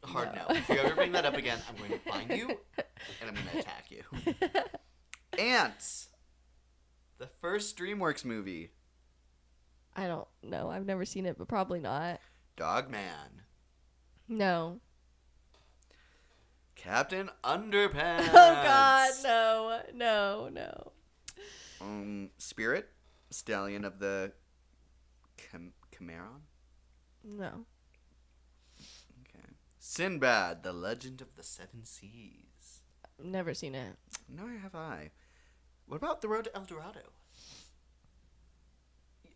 Hard No. no. If you ever bring that up again, I'm going to find you and I'm going to attack you. Ants. The first DreamWorks movie. I don't know. I've never seen it, but probably not. Dogman. No. Captain Underpants. Oh god, no. No, no. Spirit. Stallion of the Cimarron. No. Okay. Sinbad, The Legend of the Seven Seas. Never seen it. Nor have I. What about The Road to El Dorado?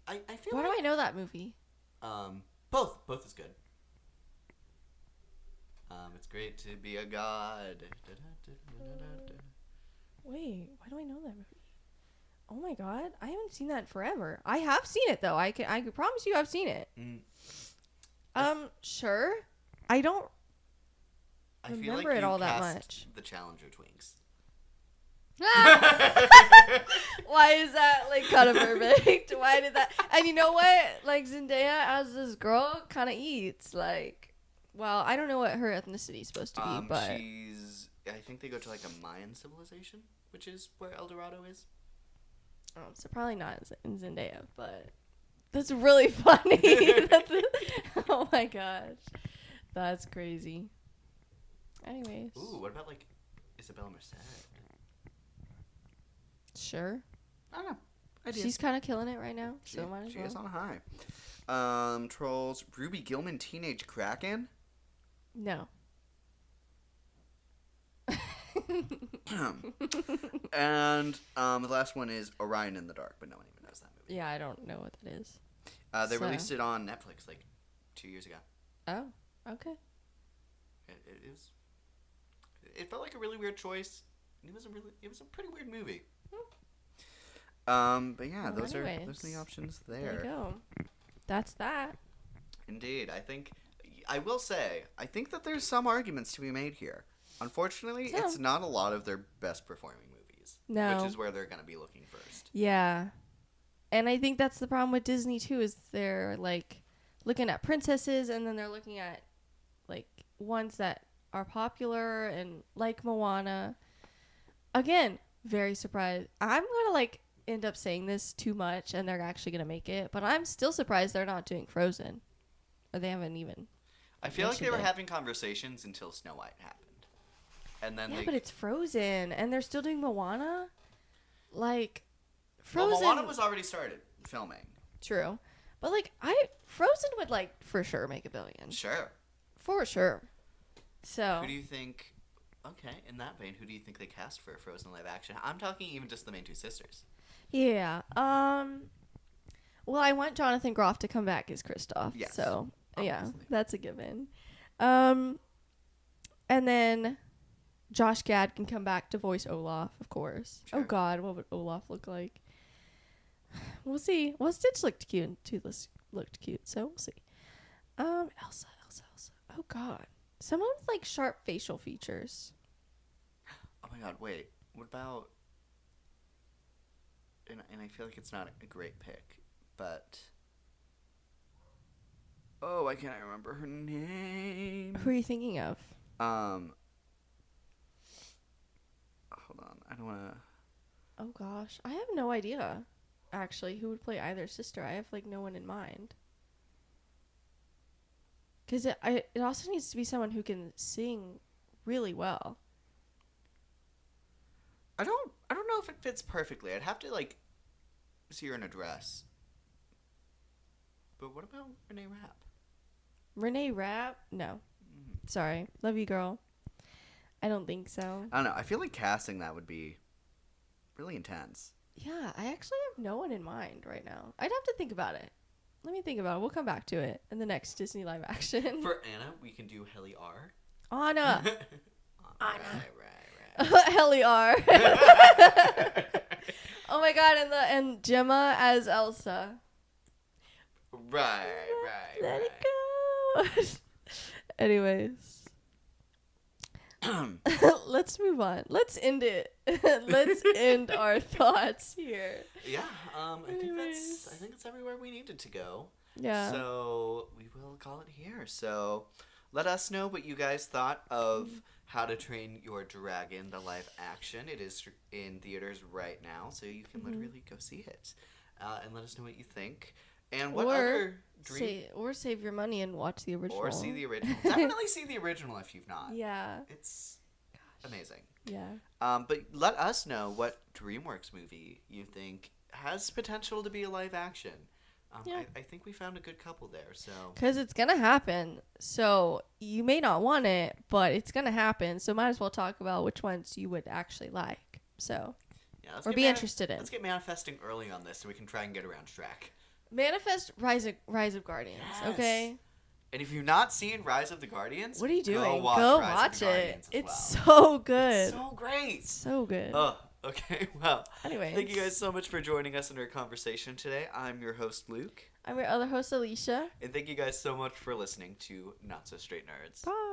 I feel Why like... do I know that movie? Both is good. It's great to be a god. Wait, why do I know that movie? Oh my god, I haven't seen that in forever. I have seen it though. I can promise you I've seen it. Sure. I don't I feel remember like it you all that cast much. The Challenger Twinks. Why is that like kind of perfect? Why did that? And you know what? Like Zendaya as this girl kind of eats like. Well, I don't know what her ethnicity is supposed to be, but I think they go to like a Mayan civilization, which is where El Dorado is. so probably not in Zendaya, but that's really funny. Oh my gosh, that's crazy. Anyways, Ooh, what about like Isabella Merced? sure. I don't know. She's kind of killing it right now, so might as She well. is on high. Trolls. Ruby Gilman, Teenage Kraken. No. And the last one is Orion in the Dark, but no one even knows that movie. Yeah, I don't know what that is. They So- released it on Netflix like 2 years ago. Oh, okay. It felt like a really weird choice. It was a pretty weird movie. But yeah, Well, those are anyways, the options There there. you go. That's that. Indeed, I will say, I think that there's some arguments to be made here. Unfortunately, Some. it's not a lot of their best performing movies. No. Which is where they're going to be looking first. Yeah. And I think that's the problem with Disney too, is they're like looking at princesses and then they're looking at like ones that are popular and like Moana. Again, very surprised. I'm gonna like end up saying this too much and they're actually gonna make it, but I'm still surprised they're not doing Frozen. Or they haven't even. I feel like they were mentioned it. having conversations until Snow White happened. And then Yeah, but it's Frozen and they're still doing Moana. Like Frozen. Well, Moana was already started filming. True. But like Frozen would like for sure make $1 billion. Sure. For sure. So Who do you think... Okay, in that vein, who do you think they cast for Frozen live action? I'm talking even just the main two sisters. yeah. Well, I want Jonathan Groff to come back as Kristoff. Yes, So yeah, obviously. that's a given. And then Josh Gad can come back to voice Olaf, of course. Sure. Oh God, what would Olaf look like? We'll see. Well, Stitch looked cute and Toothless looked cute, so we'll see. Elsa. Oh God, someone with like sharp facial features. Oh my god, wait. What about... And I feel like it's not a great pick, but... Oh, why can't I remember her name? Who are you thinking of? Hold on. I don't want to... Oh gosh, I have no idea. Actually, who would play either sister? I have like no one in mind. Because it also needs to be someone who can sing really well. I don't know if it fits perfectly. I'd have to like see her in a dress. But what about Renee Rapp? Renee Rapp? No. Sorry. Love you, girl. I don't think so. I don't know. I feel like casting that would be really intense. Yeah, I actually have no one in mind right now. I'd have to think about it. Let me think about it. We'll come back to it in the next Disney live action. For Anna, we can do Helly R. Anna. Right. Helly R. Oh my god, and Gemma as Elsa. Right. Let it go. Anyways. Let's move on. Let's end it. Let's end our thoughts here. Yeah, I think that's everywhere we needed to go. Yeah. So we will call it here. So let us know what you guys thought of How to Train Your Dragon, the live action. It is in theaters right now, so you can literally go see it. And let us know what you think. And what other save your money and watch the original. Or see the original. Definitely see the original if you've not. Yeah. It's amazing. Yeah. But let us know what DreamWorks movie you think has potential to be a live action. Yeah. I think we found a good couple there. So because it's gonna happen. So you may not want it, but it's gonna happen. So might as well talk about which ones you would actually like. So yeah, or be interested in. Let's get manifesting early on this so we can try and get around Shrek. Manifest Rise of Guardians. Yes. Okay. And if you've not seen Rise of the Guardians, what are you doing? Go watch, watch it. Guardians It's so good. It's so great. So good. Oh, okay. Well, anyways, thank you guys so much for joining us in our conversation today. I'm your host, Luke. I'm your other host, Alicia. And thank you guys so much for listening to Not So Straight Nerds. Bye.